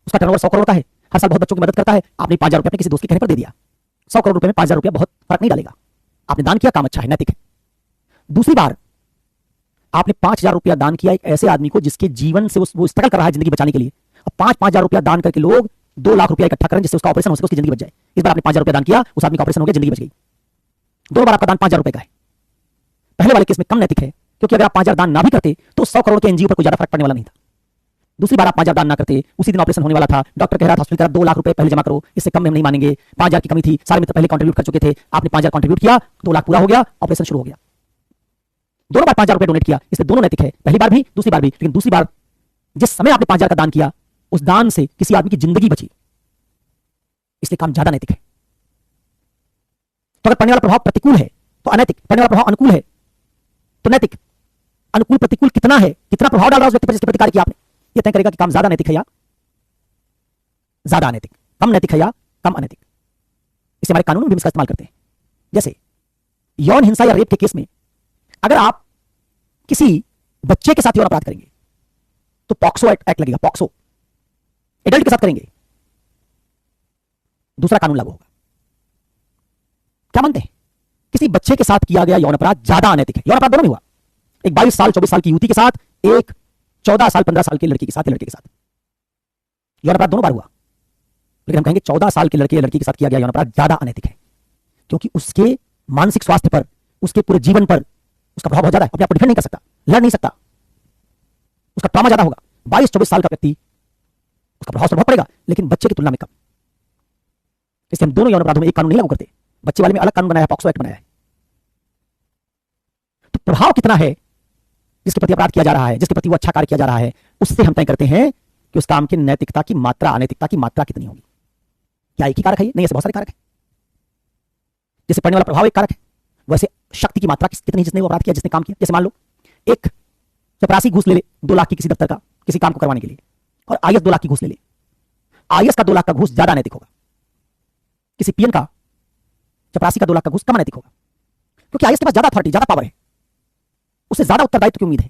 उसका टर्नओवर 100 करोड़ का है, हर साल बहुत बच्चों की मदद करता है, आपने 5,000 रुपया अपने किसी दोस्त के कहने पर दे दिया। 100 करोड़ रुपए में 5,000 रुपया बहुत फर्क नहीं डालेगा, आपने दान किया, काम अच्छा है, नैतिक है। दूसरी बार आपने 5,000 रुपया दान किया एक ऐसे आदमी को जिसके जीवन से वो स्ट्रगल कर रहा है जिंदगी बचाने के लिए, और 5,000 रुपया दान करके लोग 2 लाख रुपया इकट्ठा करें जिससे उसका ऑपरेशन हो सके, उसकी जिंदगी बच जाए। इस बार आपने 5,000 रुपया दान किया, उस आदमी का ऑपरेशन हो गया, जिंदगी बच गई। 2 बार आपका दान 5,000 रुपए का है। पहले वाले केस में कम नैतिक है, क्योंकि अगर आप 5,000 दान ना भी करते तो 100 करोड़ के एनजीओ पर कोई ज्यादा फर्क पड़ने वाला नहीं था। दूसरी बार आप 5,000 दान ना करते, उसी दिन ऑपरेशन होने वाला था, डॉक्टर कह रहा था हॉस्पिटल का 2 लाख रुपए पहले जमा करो, इससे कम में हम नहीं मानेंगे, 5,000 की कमी थी, सारे मित्र पहले कंट्रीब्यूट कर चुके थे, आपने 5,000 कंट्रीब्यूट किया, 2 लाख पूरा हो गया, ऑपरेशन शुरू हो गया। दोनों बार 5,000 रुपए डोनेट किया, इसलिए दोनों नैतिक है, पहली बार भी दूसरी बार भी। लेकिन दूसरी बार जिस समय आपने 5,000 का दान किया, उस दान से किसी आदमी की जिंदगी बची, इसलिए काम ज्यादा नैतिक है। तो अगर पड़ने वाला प्रभाव प्रतिकूल है तो अनैतिक, पड़ने वाला प्रभाव अनुकूल है तो नैतिक। अनुकूल प्रतिकूल कितना है, कितना प्रभाव डाल रहा है उस व्यक्ति पर जिसके प्रति कार्य किया आपने, यह तय करेगा कि काम ज्यादा नैतिक है या ज्यादा अनैतिक, कम नैतिक है या कम अनैतिक। इसे हमारे कानून में भी इसका इस्तेमाल करते हैं। जैसे यौन हिंसा या रेप के केस में अगर आप किसी बच्चे के साथ यौन अपराध करेंगे तो पॉक्सो एक्ट लगेगा, पॉक्सो। एडल्ट के साथ करेंगे दूसरा कानून लागू होगा। क्या मानते हैं? किसी बच्चे के साथ किया गया यौन अपराध ज्यादा अनैतिक है। यौन अपराध दोनों में हुआ, एक 22 साल 24 साल की युवती के साथ, एक 14 साल 15 साल के लड़की के साथ या लड़के के साथ यौन अपराध दोनों बार हुआ। लेकिन हम कहेंगे 14 साल के लड़के या लड़की के साथ किया गया यौन अपराध ज्यादा अनैतिक है, क्योंकि उसके मानसिक स्वास्थ्य पर, उसके पूरे जीवन पर उसका प्रभाव बहुत ज्यादा है। अपने आप को डिफेंड नहीं कर सकता, लड़ नहीं सकता, उसका ट्रॉमा ज्यादा होगा। 22-24 साल का व्यक्ति, उसका प्रभाव तो बहुत पड़ेगा, लेकिन बच्चे की तुलना में कम। इसलिए हम दोनों यौन अपराधों में एक कानून नहीं लागू करते, बच्चे वाले में अलग कानून बनाया है, पॉक्सो एक्ट बनाया है। तो प्रभाव कितना है जिसके प्रति अपराध किया जा रहा है, जिसके प्रति वो अच्छा कार्य किया जा रहा है, उससे हम तय करते हैं कि उस काम की नैतिकता की मात्रा, अनैतिकता की मात्रा कितनी होगी। क्या एक ही कारक है ये? नहीं, ऐसे बहुत सारे कारक हैं। जैसे पड़ने वाला प्रभाव एक कारक है, वैसे शक्ति की मात्रा कितनी, जिसने वो अपराध किया, जिसने काम किया। जैसे मान लो एक चपरासी घूस ले ले 2 लाख की किसी दफ्तर का, किसी काम को करवाने के लिए, और आईएएस 2 लाख की घूस ले ले। आईएएस का 2 लाख का घूस ज्यादा नैतिक होगा, किसी पीएन का, चपरासी का 2 लाख का घूस कम नैतिक होगा, क्योंकि आईएएस के पास ज्यादा अथॉरिटी, ज्यादा पावर है, उससे ज्यादा उत्तरदायित्व की उम्मीद है।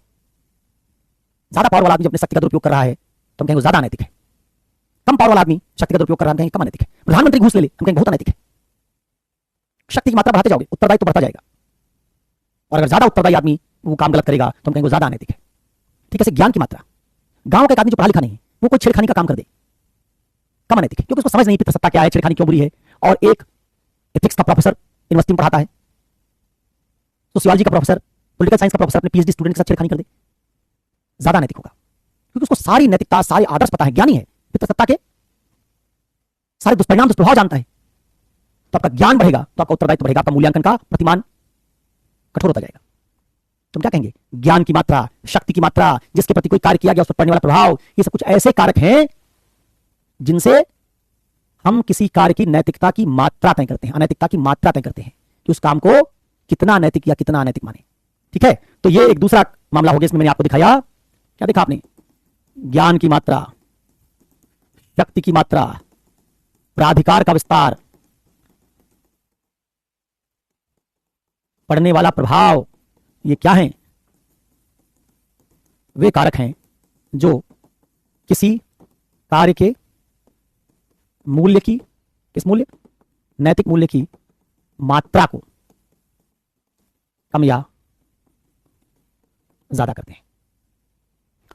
ज्यादा पावर वाला आदमी जब अपनी शक्ति का दुरुपयोग कर रहा है तो हम कहेंगे ज्यादा अनैतिक है। कम पावर वाला आदमी शक्ति का दुरुपयोग कर रहा है, कहेंगे कम अनैतिक है। प्रधानमंत्री घूस ले ले, हम कहेंगे बहुत अनैतिक है। शक्ति की मात्रा बढ़ाते जाओगे, उत्तरदायित्व बढ़ता जाएगा, और अगर ज्यादा उत्तरदायी आदमी वो काम गलत करेगा तो हम कहेंगे ज्यादा अनैतिक है। ठीक है। ऐसे ज्ञान की मात्रा, गांव का एक आदमी जो पढ़ा लिखा नहीं है, वो कोई छेड़खानी का काम कर दे, कम अनैतिक है, क्योंकि उसको समझ नहीं पितृसत्ता क्या है, छेड़खानी क्यों बुरी है। और एक एथिक्स का प्रोफेसर यूनिवर्सिटी में पढ़ाता है, सोशियोलॉजी का प्रोफेसर, पॉलिटिकल साइंस का प्रोफेसर अपने पीएचडी स्टूडेंट के साथ छेड़खानी कर दे, ज्यादा नैतिक होगा, क्योंकि उसको सारी नैतिकता, सारे आदर्श पता है, ज्ञानी है, पितृसत्ता के सारे दुष्परिणाम, दुष्प्रभाव जानता है। तो आपका ज्ञान बढ़ेगा तो आपका उत्तरदायित्व बढ़ेगा, आपका मूल्यांकन का प्रतिमान कठोर होता जाएगा। तुम क्या कहेंगे? ज्ञान की मात्रा, शक्ति की मात्रा, जिसके प्रति कोई कार्य किया गया उस पर पड़ने वाला प्रभाव, ये सब कुछ ऐसे कारक हैं जिनसे हम किसी कार्य की नैतिकता की मात्रा तय करते हैं, अनैतिकता की मात्रा तय करते हैं कि उस काम को कितना नैतिक या कितना अनैतिक माने। ठीक है। तो ये एक दूसरा मामला हो गया, इसमें मैंने आपको दिखाया, क्या देखा आपने? ज्ञान की मात्रा, शक्ति की मात्रा, प्राधिकार का विस्तार, पड़ने वाला प्रभाव। ये क्या हैं? वे कारक हैं जो किसी कार्य के मूल्य की, किस मूल्य? नैतिक मूल्य की मात्रा को कम या ज्यादा करते हैं।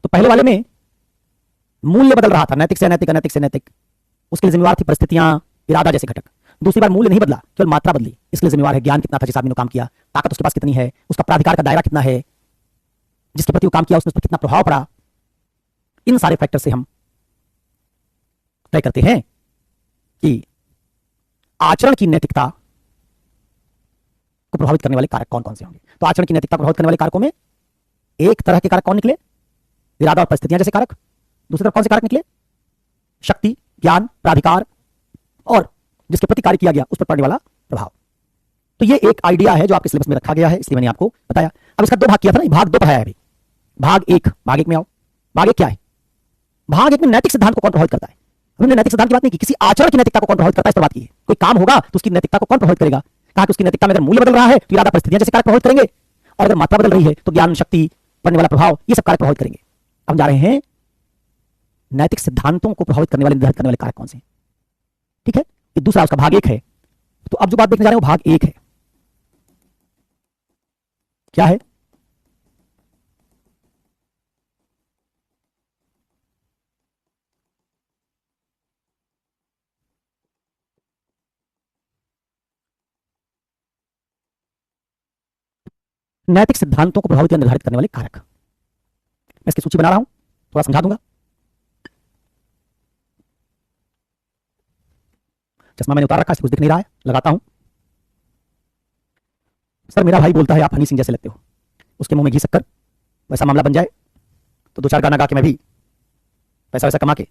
तो पहले वाले में मूल्य बदल रहा था, नैतिक से अनैतिक, अनैतिक से नैतिक, उसके लिए जिम्मेवार थी परिस्थितियां, इरादा जैसे घटक। दूसरी बार मूल्य नहीं बदला, केवल मात्रा बदली, इसके लिए जिम्मेवार है ज्ञान कितना था जिस आदमी ने काम किया, ताकत उसके पास कितनी है, उसका प्राधिकार का दायरा कितना है, जिसके प्रति वो काम किया उसने उस पर कितना प्रभाव पड़ा। इन सारे फैक्टर से हम तय करते हैं कि आचरण की नैतिकता को प्रभावित करने वाले कारक कौन कौन से होंगे। तो आचरण की नैतिकता को प्रभावित करने वाले कारकों में एक तरह के कारक कौन निकले? इरादा और परिस्थितियां जैसे कारक। दूसरी तरफ कौन से कारक निकले? शक्ति, ज्ञान, प्राधिकार, और जिसके प्रति कार्य किया गया उस पर पड़ने वाला प्रभाव। तो ये एक आइडिया है जो आपके सिलेबस में रखा गया है, इसलिए मैंने आपको बताया। अब इसका 2 भाग किया था ना, भाग 2 पढ़ाया है अभी। भाग 1 में आओ। भाग 1 क्या है? भाग 1 में नैतिक सिद्धांत को कौन प्रभावित करता है। हमने नैतिक सिद्धांत की बात नहीं की, किसी आचरण की नैतिकता को कौन प्रभावित करता है इस पर बात की है। कोई काम होगा तो उसकी नैतिकता को कौन प्रभावित करेगा। कहा कि उसकी नैतिकता में अगर मूल्य बदल रहा है तो इरादा, परिस्थितियां जैसे कारक प्रभावित करेंगे, और अगर मात्रा बदल रही है तो ज्ञान, शक्ति, पड़ने वाला प्रभाव, ये सब कारक प्रभावित करेंगे। हम जा रहे हैं नैतिक सिद्धांतों को प्रभावित करने वाले, निर्धारित करने वाले कारक कौन से। ठीक है। ये दूसरा उसका भाग 1 है। तो अब जो बात देखने जा रहे हैं वो भाग 1 है। क्या है? नैतिक सिद्धांतों को प्रभावित या निर्धारित करने वाले कारक। मैं इसकी सूची बना रहा हूं, थोड़ा समझा दूंगा। चश्मा मैंने उतार रखा है, कुछ दिख नहीं रहा है, लगाता हूं। सर मेरा भाई बोलता है आप हनी सिंह जैसे लगते हो, उसके मुंह में घी शक्कर, वैसा मामला बन जाए तो 2-4 गाना गा के मैं भी पैसा वैसा कमा के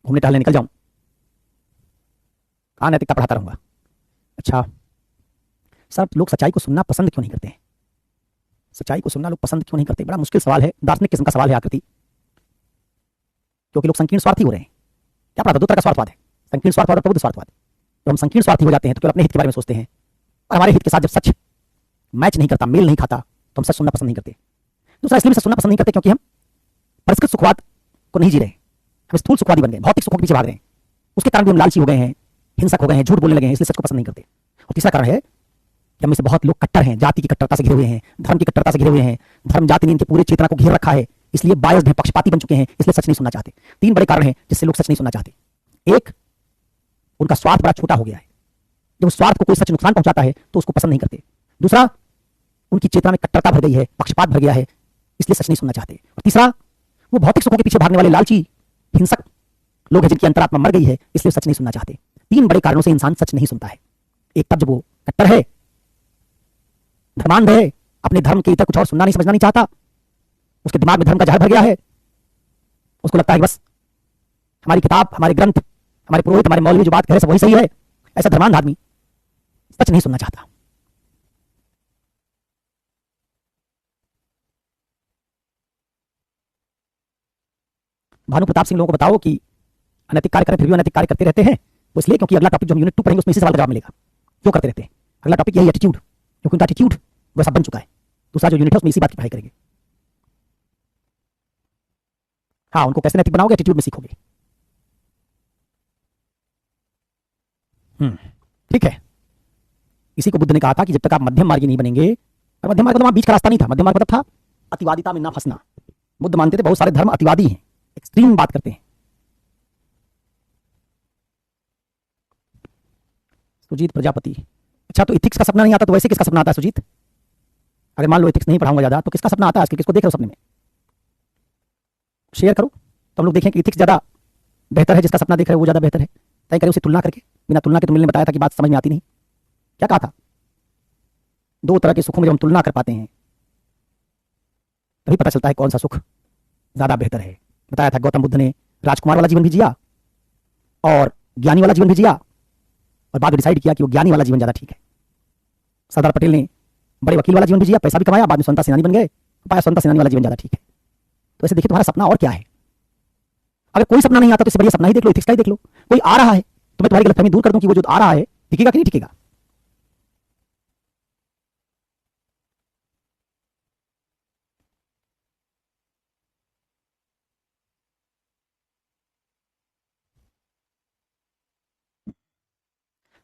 घूमने टहलने निकल जाऊं, कहां नैतिकता पढ़ाता रहूंगा। अच्छा सर, लोग सच्चाई को सुनना पसंद क्यों नहीं करते हैं? सच्चाई को सुनना लोग पसंद क्यों नहीं करते? बड़ा मुश्किल सवाल है, दार्शनिक किस्म का सवाल है आकृति। क्योंकि लोग संकीर्ण स्वार्थी हो रहे हैं। क्या पता, 2 तरह का स्वार्थवाद है, संकीर्ण स्वार्थवाद और प्रबुद्ध स्वार्थवाद। जब हम संकीर्ण स्वार्थी हो जाते हैं तो केवल अपने हित के बारे में सोचते हैं, और हमारे हित के साथ जब सच मैच नहीं करता, मेल नहीं खाता, तो हम सच सुनना पसंद नहीं करते। दूसरा इसलिए सच सुनना पसंद नहीं करते क्योंकि हम परिष्कृत सुखवाद को नहीं जी रहे, हम स्थूल सुखवादी बन गए, भौतिक सुखों के पीछे भाग रहे हैं। उसके कारण भी हम लालची हो गए हैं, हिंसक हो गए हैं, झूठ बोलने लगे हैं, इसलिए सच को पसंद नहीं करते। और तीसरा कारण है कि हम से बहुत लोग कट्टर हैं, जाति की कट्टरता से घिरे हुए हैं, धर्म की कट्टरता से घिरे हुए हैं, धर्म जाति ने इनके पूरे चेतना को घेर रखा है, इसलिए बायस्ड हैं, पक्षपाती बन चुके हैं, इसलिए सच नहीं सुनना चाहते। 3 बड़े कारण हैं जिससे लोग सच नहीं सुनना चाहते। एक, उनका स्वार्थ बड़ा छोटा हो गया है, जब उस स्वार्थ को कोई सच नुकसान पहुंचाता है तो उसको पसंद नहीं करते। दूसरा, उनकी चेतना में कट्टरता भर गई है, पक्षपात भर गया है, इसलिए सच नहीं सुनना चाहते। और तीसरा, वो भौतिक सुखों के पीछे भागने वाले लालची हिंसक लोग हैं जिनकी अंतरात्मा मर गई है, इसलिए सच नहीं सुनना चाहते। 3 बड़े कारणों से इंसान सच नहीं सुनता है। एक, तब जब वो कट्टर है, धर्मांध है, अपने धर्म के इतर कुछ और सुनना नहीं समझना नहीं चाहता, उसके दिमाग में धर्म का जहर भर गया है, उसको लगता है कि बस हमारी किताब, हमारे ग्रंथ, हमारे पुरोहित, हमारे मौलवी जो बात कह रहे सब वही सही है। ऐसा धर्मांध आदमी सच नहीं सुनना चाहता। भानु प्रताप सिंह लोगों को बताओ कि अनैतिक कार्य करें फिर भी अनैतिक कार्य करते रहते हैं। वो इसलिए क्योंकि अगला टॉपिक जो हम यूनिट 2 पढ़ेंगे उसमें इसी सवाल का जवाब मिलेगा, क्यों करते रहते हैं। अगला टॉपिक यही एटीट्यूड, क्योंकि उनका एटीट्यूड वैसा बन चुका है। दूसरा जो यूनिट है उसमें इसी बात की पढ़ाई करेंगे। हाँ, उनको कैसे नैतिक बनाओगे, एटीट्यूड में सीखोगे। ठीक है। इसी को बुद्ध ने कहा था कि जब तक आप मध्यम मार्गी नहीं बनेंगे, और मध्यम मार्ग तो वहां बीच का रास्ता नहीं था, मध्यम मार्ग मतलब था अतिवादिता में ना फंसना। बुद्ध मानते थे बहुत सारे धर्म अतिवादी हैं, एक्सट्रीम बात करते हैं। सुजीत प्रजापति, अच्छा तो इथिक्स का सपना नहीं आता तो वैसे किसका सपना आता है सुजीत? अगर मान लो इथिक्स नहीं पढ़ाऊंगा ज्यादा तो किसका सपना आता है आजकल? किसको देख रहे हो सपने में? शेयर करो तो हम लोग देखें कि इथिक्स ज्यादा बेहतर है, जिसका सपना देख रहे हो वो ज्यादा बेहतर है। तय करें उसे तुलना करके। बिना तुलना के तुमने बताया था कि बात समझ में आती नहीं। क्या कहा था? 2 तरह के सुखों में जब हम तुलना कर पाते हैं तभी पता चलता है कौन सा सुख ज्यादा बेहतर है। बताया था गौतम बुद्ध ने राजकुमार वाला जीवन भी जिया और ज्ञानी वाला जीवन भी जिया, और बाद में डिसाइड किया कि वो ज्ञानी वाला जीवन ज्यादा ठीक है। सरदार पटेल ने बड़े वकील वाला जीवन भी जिया, पैसा भी कमाया, बाद में स्वतंत्रता सेनानी बन गए, पाया स्वतंत्रता सेनानी वाला जीवन ज्यादा ठीक है। तो ऐसे देखिए तुम्हारा सपना और क्या है। अगर कोई सपना नहीं आता तो इससे बढ़िया सपना ही देख लो, इथिक्स का ही देख लो। कोई आ रहा है तो मैं तुम्हारी गलतफहमी दूर कर दूं कि वो जो आ रहा है टिकेगा कि नहीं टिकेगा।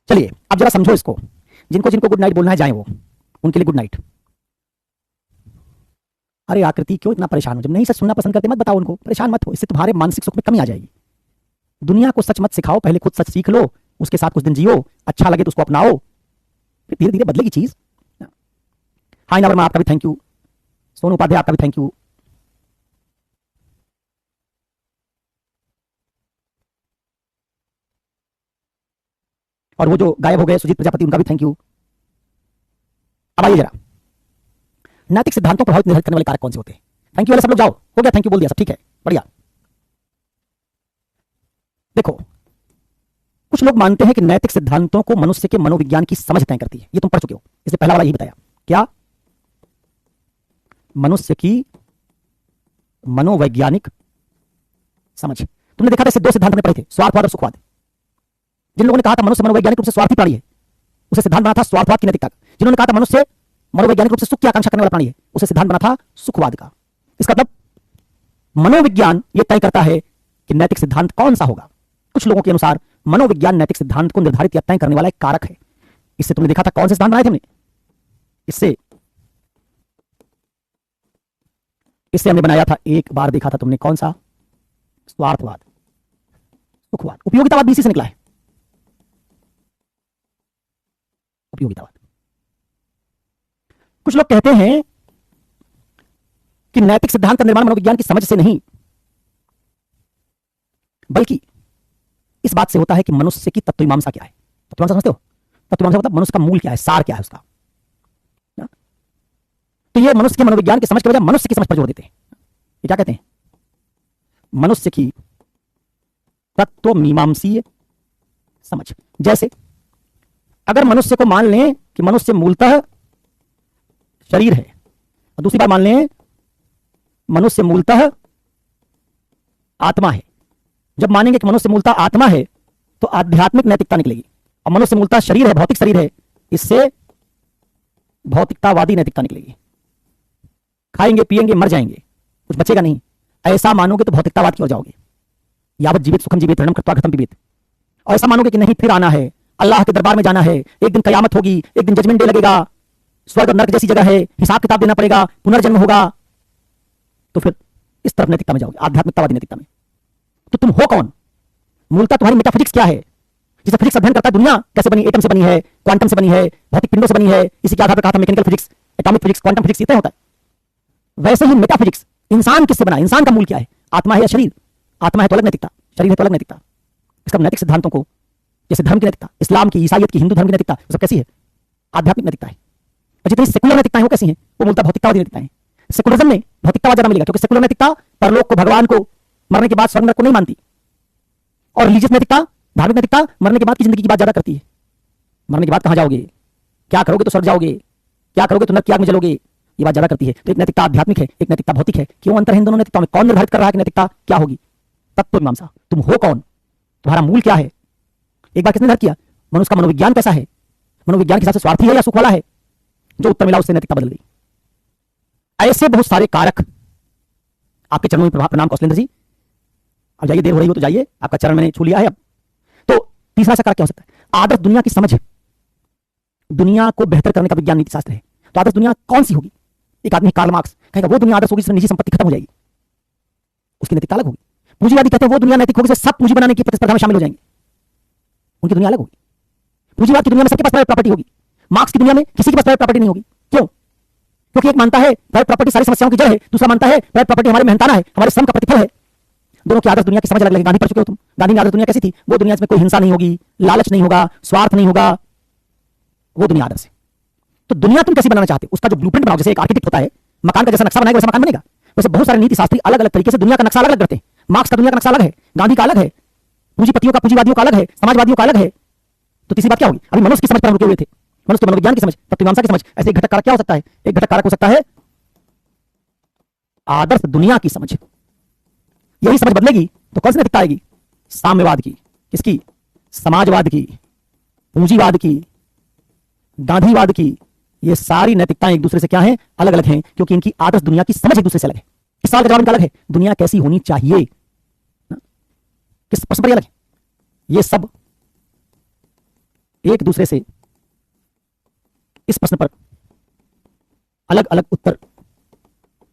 चलिए अब जरा समझो इसको। जिनको जिनको गुड नाइट बोलना है जाएं वो, उनके लिए गुड नाइट। अरे आकृति क्यों इतना परेशान हो? जब नहीं सच सुनना पसंद करते मत बताओ उनको, परेशान मत हो, इससे तुम्हारे मानसिक सुख में कमी आ जाएगी। दुनिया को सच मत सिखाओ, पहले खुद सच सीख लो, उसके साथ कुछ दिन जियो, अच्छा लगे तो उसको अपनाओ, फिर धीरे धीरे बदलेगी चीज। हाय नवर्मा, आपका भी थैंक यू। सोनू उपाध्याय आपका भी थैंक यू। और वो जो गायब हो गए सुजीत प्रजापति, उनका भी थैंक यू। अब आइए जरा, नैतिक सिद्धांतों प्रभावित निर्धारित करने वाले कारक कौन से होते हैं? थैंक यू वाले सब लोग जाओ, हो गया, थैंक यू बोल दिया सब, ठीक है, बढ़िया। देखो, कुछ लोग मानते हैं कि नैतिक सिद्धांतों को मनुष्य के मनोविज्ञान की समझ तय करती है। ये तुम पढ़ चुके हो, इसलिए पहला वाला यही बताया। क्या? मनुष्य की मनोवैज्ञानिक समझ। तुमने देखा था इससे 2 सिद्धांत हमने पढ़े थे, स्वार्थवाद और सुखवाद। जिन लोगों ने कहा था मनुष्य मनोवैज्ञानिक रूप से स्वार्थी प्राणी है, उसे सिद्धांत बना था स्वार्थवाद की नैतिकता। जिन्होंने कहा था मनुष्य मनोवैज्ञानिक रूप से सुख की आकांक्षा करने वाला प्राणी है, उसे सिद्धांत बना था सुखवाद का। इसका मतलब मनोविज्ञान यह तय करता है कि नैतिक सिद्धांत कौन सा होगा। कुछ लोगों के अनुसार मनोविज्ञान नैतिक सिद्धांत को निर्धारित या तय करने वाला एक कारक है। इससे तुमने देखा था कौन से सिद्धांत बनाए थे हमने? इससे हमने बनाया था, एक बार देखा था तुमने, कौन सा? स्वार्थवाद, सुखवाद। उपयोगितावाद भी इसी से निकला है, उपयोगितावाद। कुछ लोग कहते हैं कि नैतिक सिद्धांत का निर्माण मनोविज्ञान की समझ से नहीं, बल्कि इस बात से होता है कि मनुष्य की तत्वमीमांसा क्या है। तत्वमीमांसा समझते हो? तत्वमीमांसा मतलब मनुष्य का मूल क्या है, सार क्या है उसका। तो ये मनुष्य के मनोविज्ञान की समझ के बजाय मनुष्य की समझ पर जोर देते हैं। ये क्या कहते हैं? मनुष्य की तत्वमीमांसीय समझ। जैसे अगर मनुष्य को मान लें कि मनुष्य मूलतः शरीर है, और दूसरी बार मान लें मनुष्य मूलतः आत्मा है। जब मानेंगे कि मनुष्य मूलतः आत्मा है तो आध्यात्मिक नैतिकता निकलेगी, और मनुष्य मूलतः शरीर है, भौतिक शरीर है, इससे भौतिकतावादी नैतिकता निकलेगी। खाएंगे पिएंगे मर जाएंगे, कुछ बचेगा नहीं। ऐसा मानोगे तो भौतिकतावाद की ओर जाओगे। यावत जीवित सुखम जीवित ऋणम कृत्वा घृतम पिबेत। और ऐसा मानोगे कि नहीं फिर आना है, अल्लाह के दरबार में जाना है, एक दिन कयामत होगी, एक दिन जजमेंट डे लगेगा, स्वर्ग और नरक जैसी जगह है, हिसाब किताब देना पड़ेगा, पुनर्जन्म होगा, तो फिर इस तरफ नैतिकता में जाओगे, आध्यात्मिकतावादी नैतिकता में। तो तुम हो कौन? मूलतः तुम्हारी मेटाफिजिक्स क्या है? जिसे फिजिक्स अध्ययन करता है, दुनिया कैसे बनी, एटम से बनी है, क्वांटम से बनी है, भौतिक पिंडों से बनी है, इसी के आधार पर कहा था mechanical physics, atomic physics, quantum physics, ये तय होता है। वैसे ही मेटाफिजिक्स, इंसान किससे बना, इंसान का मूल क्या है, आत्मा है या शरीर? आत्मा है तो अलग नैतिकता, शरीर है तो अलग नैतिकता। इसका नैतिक सिद्धांतों को, जैसे धर्म की नैतिकता, इस्लाम की, ईसाइयत की, हिंदू धर्म की नैतिकता, वो सब कैसी है? आध्यात्मिक नैतिकता है। और जितनी सेकुलर नैतिकताएं वो कैसी हैं? वो मूलतः भौतिकतावादी नैतिकताएं हैं। सेकुलरिज्म में भौतिकतावाद ज्यादा मिलेगा, क्योंकि सेकुलर नैतिकता परलोक को, भगवान को, मरने के बाद स्वर्ग नरक को नहीं मानती। और रिलीजियस नैतिकता, धार्मिक नैतिकता मरने के बाद की जिंदगी की बात ज्यादा करती है। मरने के बाद कहां जाओगे, क्या करोगे तो स्वर्ग जाओगे, क्या करोगे तो नरक की आग में जलोगे, ये बात ज्यादा करती है। तो एक नैतिकता आध्यात्मिक है, एक नैतिकता भौतिक है। क्यों अंतर है इन दोनों नैतिकताओं में? कौन निर्धारित कर रहा है कि नैतिकता क्या होगी? तत्व मीमांसा। तुम हो कौन, तुम्हारा मूल क्या है? एक बार किसने निर्धारित किया? मनुष्य का मनोविज्ञान कैसा है? मनोविज्ञान के हिसाब से स्वार्थी है या सुख वाला है? जो उत्तर मिला उससे नैतिकता बदल गई। ऐसे बहुत सारे कारक आपके चरणों में प्रणाम कौशलेंद्र जी। अब जाइए, देर हो रही हो तो जाइए, आपका चरण मैंने छू लिया है। अब तो तीसरा ऐसा कारक क्या हो सकता है? आदर्श दुनिया की समझ। दुनिया को बेहतर करने का विज्ञान नीति शास्त्र है। तो आदर्श दुनिया कौन सी होगी? एक आदमी कार्ल मार्क्स कहेगा वो दुनिया आदर्श होगी जिसमें निजी संपत्ति खत्म हो जाएगी, उसकी नैतिकता अलग होगी। पूंजीवादी कहते हैं वो दुनिया नैतिक होगी जिसमें सब पूंजी बनाने की प्रतिस्पर्धा में शामिल हो जाएंगे, उनकी दुनिया अलग होगी। पूंजीवाद की दुनिया में सबके पास प्राइवेट प्रॉपर्टी होगी, मार्क्स की दुनिया में किसी के पास प्राइवेट प्रॉपर्टी नहीं होगी। क्यों? क्योंकि एक मानता है प्राइवेट प्रॉपर्टी सारी समस्याओं की जड़ है, दूसरा मानता है प्राइवेट प्रॉपर्टी हमारे मेहनताना है, हमारे श्रम का प्रतिफल है। दोनों की आदर्श दुनिया की समझ अलग अलग है। गांधी पढ़ चुके हो तुम? गांधी की आदर्श दुनिया कैसी थी? वो दुनिया जिसमें कोई हिंसा नहीं होगी, लालच नहीं होगा, स्वार्थ नहीं होगा, वो दुनिया आदर्श है। तो दुनिया तुम कैसी बनाना चाहते हो उसका जो ब्लूप्रिंट बनाओ, जैसे एक आर्किटेक्ट होता है, मकान का जैसा नक्शा बनाएगा वैसा मकान बनेगा। वैसे बहुत सारे नीति शास्त्री अलग अलग तरीके से दुनिया का नक्शा अलग अलग करते हैं। मार्क्स का दुनिया का नक्शा अलग है, गांधी का अलग है, पूंजीपतियों का, पूंजीवादियों का अलग है, समाजवादियों का अलग है। तो तीसरी बात क्या होगी? अभी मनुष्य की समझ पर हम रुके हुए थे, मनुष्य के मनोविज्ञान की समझ, तत्व मीमांसा की समझ। ऐसे एक घटक कारक क्या हो सकता है? एक घटक कारक हो सकता है आदर्श दुनिया की समझ। यही समझ बदलेगी तो कौन सी नैतिकता आएगी? साम्यवाद की। किसकी? समाजवाद की, पूंजीवाद की, गांधीवाद की। ये सारी नैतिकताएं एक दूसरे से क्या हैं? अलग अलग हैं, क्योंकि इनकी आदर्श दुनिया की समझ एक दूसरे से अलग है। इस सवाल का जवाब इनका अलग है, दुनिया कैसी होनी चाहिए, किस प्रश्न पर अलग है। ये सब एक दूसरे से इस प्रश्न पर अलग अलग उत्तर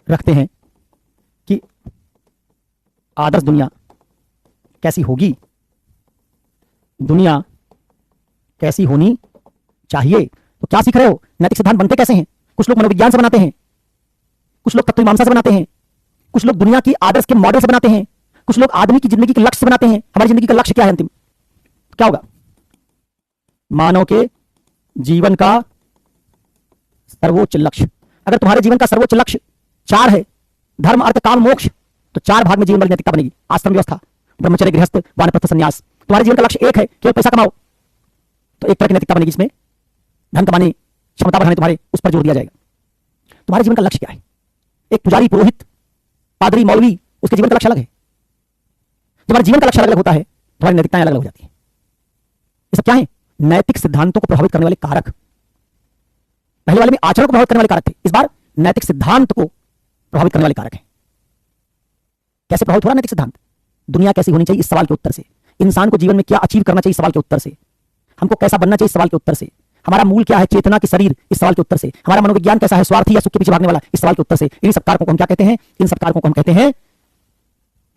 रखते हैं कि आदर्श दुनिया कैसी होगी, दुनिया कैसी होनी चाहिए। तो क्या सीख रहे हो? नैतिक सिद्धांत बनते कैसे हैं? कुछ लोग मनोविज्ञान से बनाते हैं, कुछ लोग तत्व मीमांसा से बनाते हैं, कुछ लोग दुनिया की आदर्श के मॉडल से बनाते हैं, कुछ लोग आदमी की जिंदगी के लक्ष्य से बनाते हैं। हमारी जिंदगी का लक्ष्य क्या है? अंतिम क्या होगा? मानव के जीवन का सर्वोच्च लक्ष्य। अगर तुम्हारे जीवन का सर्वोच्च लक्ष्य 4 है, धर्म, अर्थ, काम, मोक्ष, तो 4 भाग में जीवन वाली नैतिकता बनेगी। आश्रम व्यवस्था, ब्रह्मचर्य, गृहस्थ, वानप्रस्थ, संन्यास। तुम्हारे जीवन का लक्ष्य 1 है, केवल पैसा कमाओ, तो एक तरह की नैतिकता बनेगी जिसमें धन कमाने, क्षमता बढ़ाने, तुम्हारे उस पर जोर दिया जाएगा। तुम्हारे जीवन का लक्ष्य क्या है? एक पुजारी, पुरोहित, पादरी, मौलवी, उसके जीवन का लक्ष्य अलग है। जब हमारे जीवन का लक्ष्य अलग अलग होता है, तुम्हारी नैतिकताएं अलग अलग हो जाती है। ये सब क्या है? नैतिक सिद्धांतों को प्रभावित करने वाले कारक। पहले वाले में आचरण को प्रभावित करने वाले कारक थे, इस बार नैतिक सिद्धांत को प्रभावित करने वाले कारक हैं। कैसे प्रभावित हो रहा है नैतिक सिद्धांत? दुनिया कैसी होनी चाहिए इस सवाल के उत्तर से, इंसान को जीवन में क्या अचीव करना चाहिए इस सवाल के उत्तर से, हमको कैसा बनना चाहिए इस सवाल के उत्तर से, हमारा मूल क्या है, चेतना की शरीर, इस सवाल के उत्तर से, हमारा मनोविज्ञान कैसा है, स्वार्थी या सुख के पीछे भागने वाला, इस सवाल के उत्तर से। इन सब कारकों को हम क्या कहते हैं? इन सब कारकों को हम कहते हैं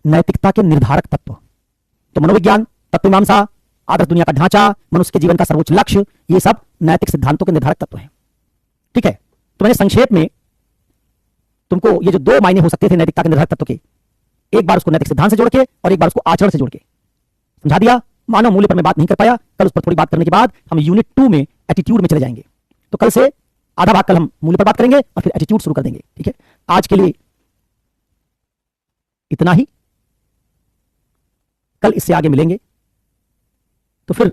नैतिकता के निर्धारक तत्व। तो मनोविज्ञान, तत्व मीमांसा, आदर्श दुनिया का ढांचा, मनुष्य के जीवन का सर्वोच्च लक्ष्य, ये सब नैतिक सिद्धांतों के निर्धारक तत्व हैं। ठीक है, तो मैंने संक्षेप में तुमको ये जो 2 मायने हो सकते थे नैतिकता के निर्धारक तत्व के, एक बार उसको नैतिक सिद्धांत से जोड़ के और एक बार उसको आचरण से जोड़ के समझा दिया। मानव मूल्य पर मैं बात नहीं कर पाया, कल उस पर थोड़ी बात करने के बाद हम यूनिट 2 में एटीट्यूड में चले जाएंगे। तो कल से आधा भाग कल हम मूल्य पर बात करेंगे और फिर एटीट्यूड शुरू कर देंगे। ठीक है, आज के लिए इतना ही, कल इससे आगे मिलेंगे तो फिर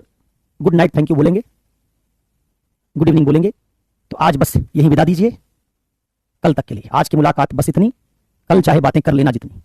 गुड नाइट, थैंक यू बोलेंगे, गुड इवनिंग बोलेंगे। तो आज बस यही विदा दीजिए, कल तक के लिए आज की मुलाकात बस इतनी, कल चाहे बातें कर लेना जितनी।